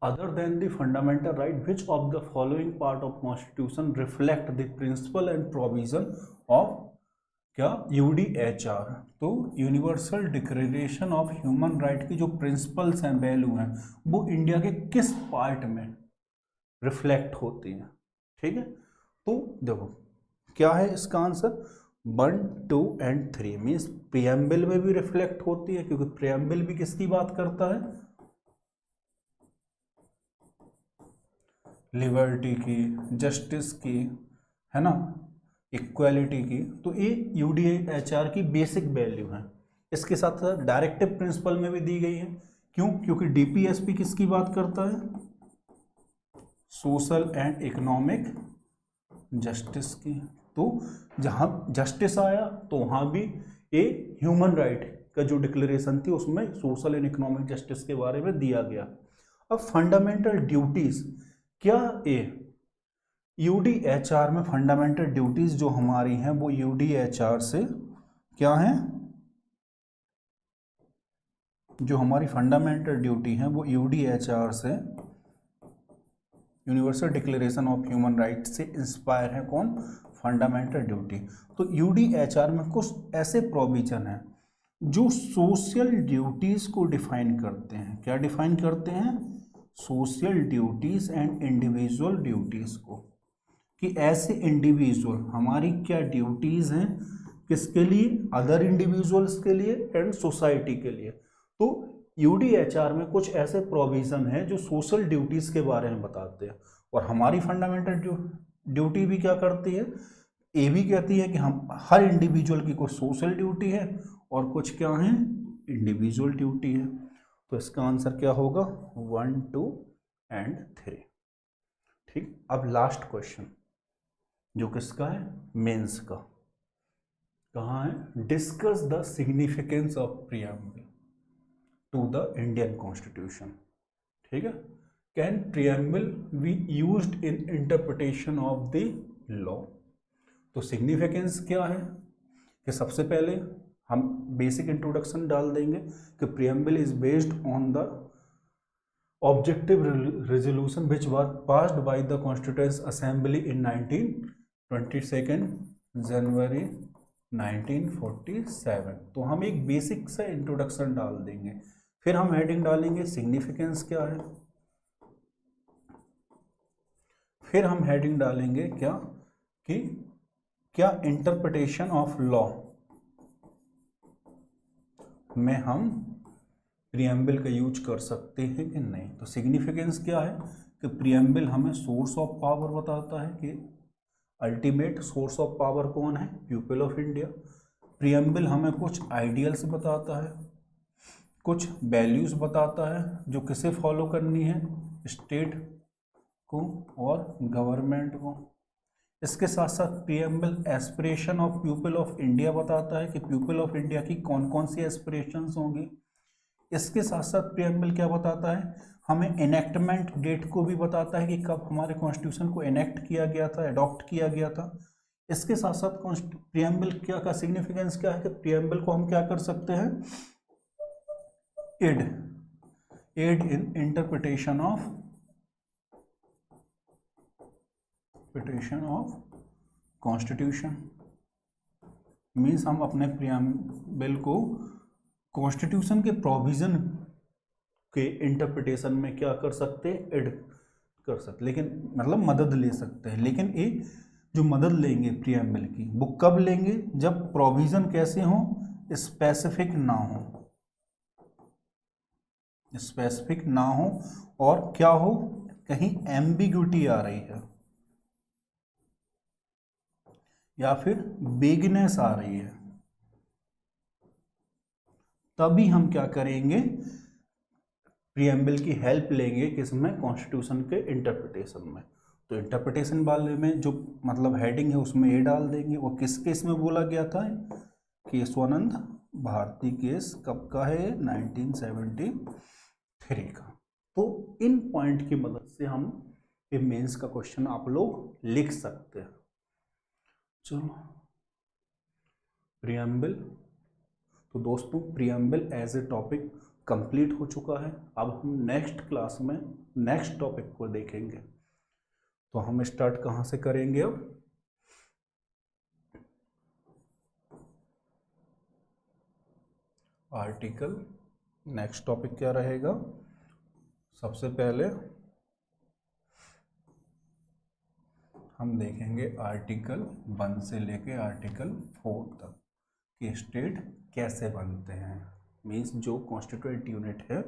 other than the fundamental right, which of the following part of constitution reflect the principle and provision of क्या? यूडीएचआर। तो universal declaration of human right की जो principles हैं, वैल्यू हैं, वो India के किस पार्ट में रिफ्लेक्ट होती हैं? ठीक है, तो देखो क्या है इसका आंसर? 1, 2 एंड 3 मीन्स प्रीएम्बल में भी रिफ्लेक्ट होती है, क्योंकि प्रीएम्बल भी किसकी बात करता है? लिबर्टी की, जस्टिस की, है ना, इक्वालिटी की। तो ये यूडीएचआर की बेसिक वैल्यू है। इसके साथ साथ डायरेक्टिव प्रिंसिपल में भी दी गई है। क्यों? क्योंकि डीपीएसपी किसकी बात करता है? सोशल एंड इकोनॉमिक जस्टिस की। तो जहाँ जस्टिस आया तो वहाँ भी ये ह्यूमन राइट का जो डिक्लेरेशन थी उसमें सोशल एंड इकोनॉमिक जस्टिस के बारे में दिया गया। अब फंडामेंटल ड्यूटीज, क्या ये यूडीएचआर में फंडामेंटल ड्यूटीज जो हमारी हैं वो यूडीएचआर से क्या हैं? जो हमारी फंडामेंटल ड्यूटी है वो यूडीएचआर से, universal declaration of human right से इंस्पायर है। कौन? Fundamental duty. तो यूडीएचआर में कुछ ऐसे प्रोविजन हैं जो सोशल ड्यूटीज को डिफाइन करते हैं। क्या डिफाइन करते हैं? Social duties and individual duties को, कि ऐसे इंडिविजुअल हमारी क्या ड्यूटीज हैं, किसके लिए? अदर इंडिविजुअल्स के लिए एंड सोसाइटी के लिए। तो यूडीएचआर में कुछ ऐसे प्रोविजन है जो सोशल ड्यूटीज के बारे में बताते हैं। और हमारी फंडामेंटल ड्यूटी भी क्या करती है? ये भी कहती है कि हम हर इंडिविजुअल की कुछ सोशल ड्यूटी है और कुछ क्या है? इंडिविजुअल ड्यूटी है। तो इसका आंसर क्या होगा? 1, 2 एंड 3। ठीक, अब लास्ट क्वेश्चन जो किसका है, मेंस का, कहाँ है, discuss the significance of preamble to the Indian constitution. ठीक है, can preamble be used in interpretation of the law. तो सिग्निफिकेंस क्या है कि सबसे पहले हम बेसिक इंट्रोडक्शन डाल देंगे कि preamble is based on the objective resolution which was passed by the constituent assembly in 22 जनवरी 1947। तो हम एक बेसिक सा इंट्रोडक्शन डाल देंगे, फिर हम हेडिंग डालेंगे सिग्निफिकेंस क्या है, फिर हम हेडिंग डालेंगे क्या कि क्या इंटरप्रिटेशन ऑफ लॉ में हम प्रियम्बल का यूज कर सकते हैं कि नहीं। तो सिग्निफिकेंस क्या है कि प्रियम्बल हमें सोर्स ऑफ पावर बताता है कि अल्टीमेट सोर्स ऑफ पावर कौन है, पीपल ऑफ इंडिया। प्रियम्बल हमें कुछ आइडियल्स बताता है, कुछ वैल्यूज बताता है जो किसे फॉलो करनी है, स्टेट को और गवर्नमेंट को। इसके साथ साथ preamble aspiration of people of India बताता है कि पीपल ऑफ इंडिया की कौन कौन सी एस्पिरेशंस होंगी। इसके साथ साथ प्रियम्बल क्या बताता है, हमें एनेक्टमेंट डेट को भी बताता है कि कब हमारे कॉन्स्टिट्यूशन को एनेक्ट किया गया था, एडॉप्ट किया गया था। इसके साथ साथ प्रियम्बल क्या का सिग्निफिकेंस क्या है कि प्रियम्बल को हम क्या कर सकते हैं, aid in interpretation of constitution. Means हम अपने प्रियम्बल को कॉन्स्टिट्यूशन के प्रोविजन के इंटरप्रिटेशन में क्या कर सकते हैं, ऐड कर सकते, लेकिन मतलब मदद ले सकते हैं। लेकिन ये जो मदद लेंगे प्रियम्बल की वो कब लेंगे, जब प्रोविजन कैसे हो, स्पेसिफिक ना हो, स्पेसिफिक ना हो और क्या हो, कहीं एम्बिग्यूटी आ रही है या फिर बेगनेस आ रही है, तभी हम क्या करेंगे, प्रियम्बल की हेल्प लेंगे किसमें, कॉन्स्टिट्यूशन के इंटरप्रिटेशन में। तो इंटरप्रिटेशन वाले में जो मतलब हेडिंग है उसमें ये डाल देंगे। वो किस केस में बोला गया था, केशवानंद भारती केस कब का है, 1973 का। तो इन पॉइंट की मदद से हम ये मेंस का क्वेश्चन आप लोग लिख सकते हैं। चलो प्रियम्बल, तो दोस्तों preamble as a topic complete हो चुका है। अब हम नेक्स्ट क्लास में नेक्स्ट टॉपिक को देखेंगे। तो हम स्टार्ट कहाँ से करेंगे, अब आर्टिकल। नेक्स्ट टॉपिक क्या रहेगा, सबसे पहले हम देखेंगे आर्टिकल 1 से लेके आर्टिकल 4 तक कि स्टेट कैसे बनते हैं, मीन्स जो कॉन्स्टिट्यूएंट यूनिट है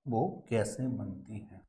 वो कैसे बनती है।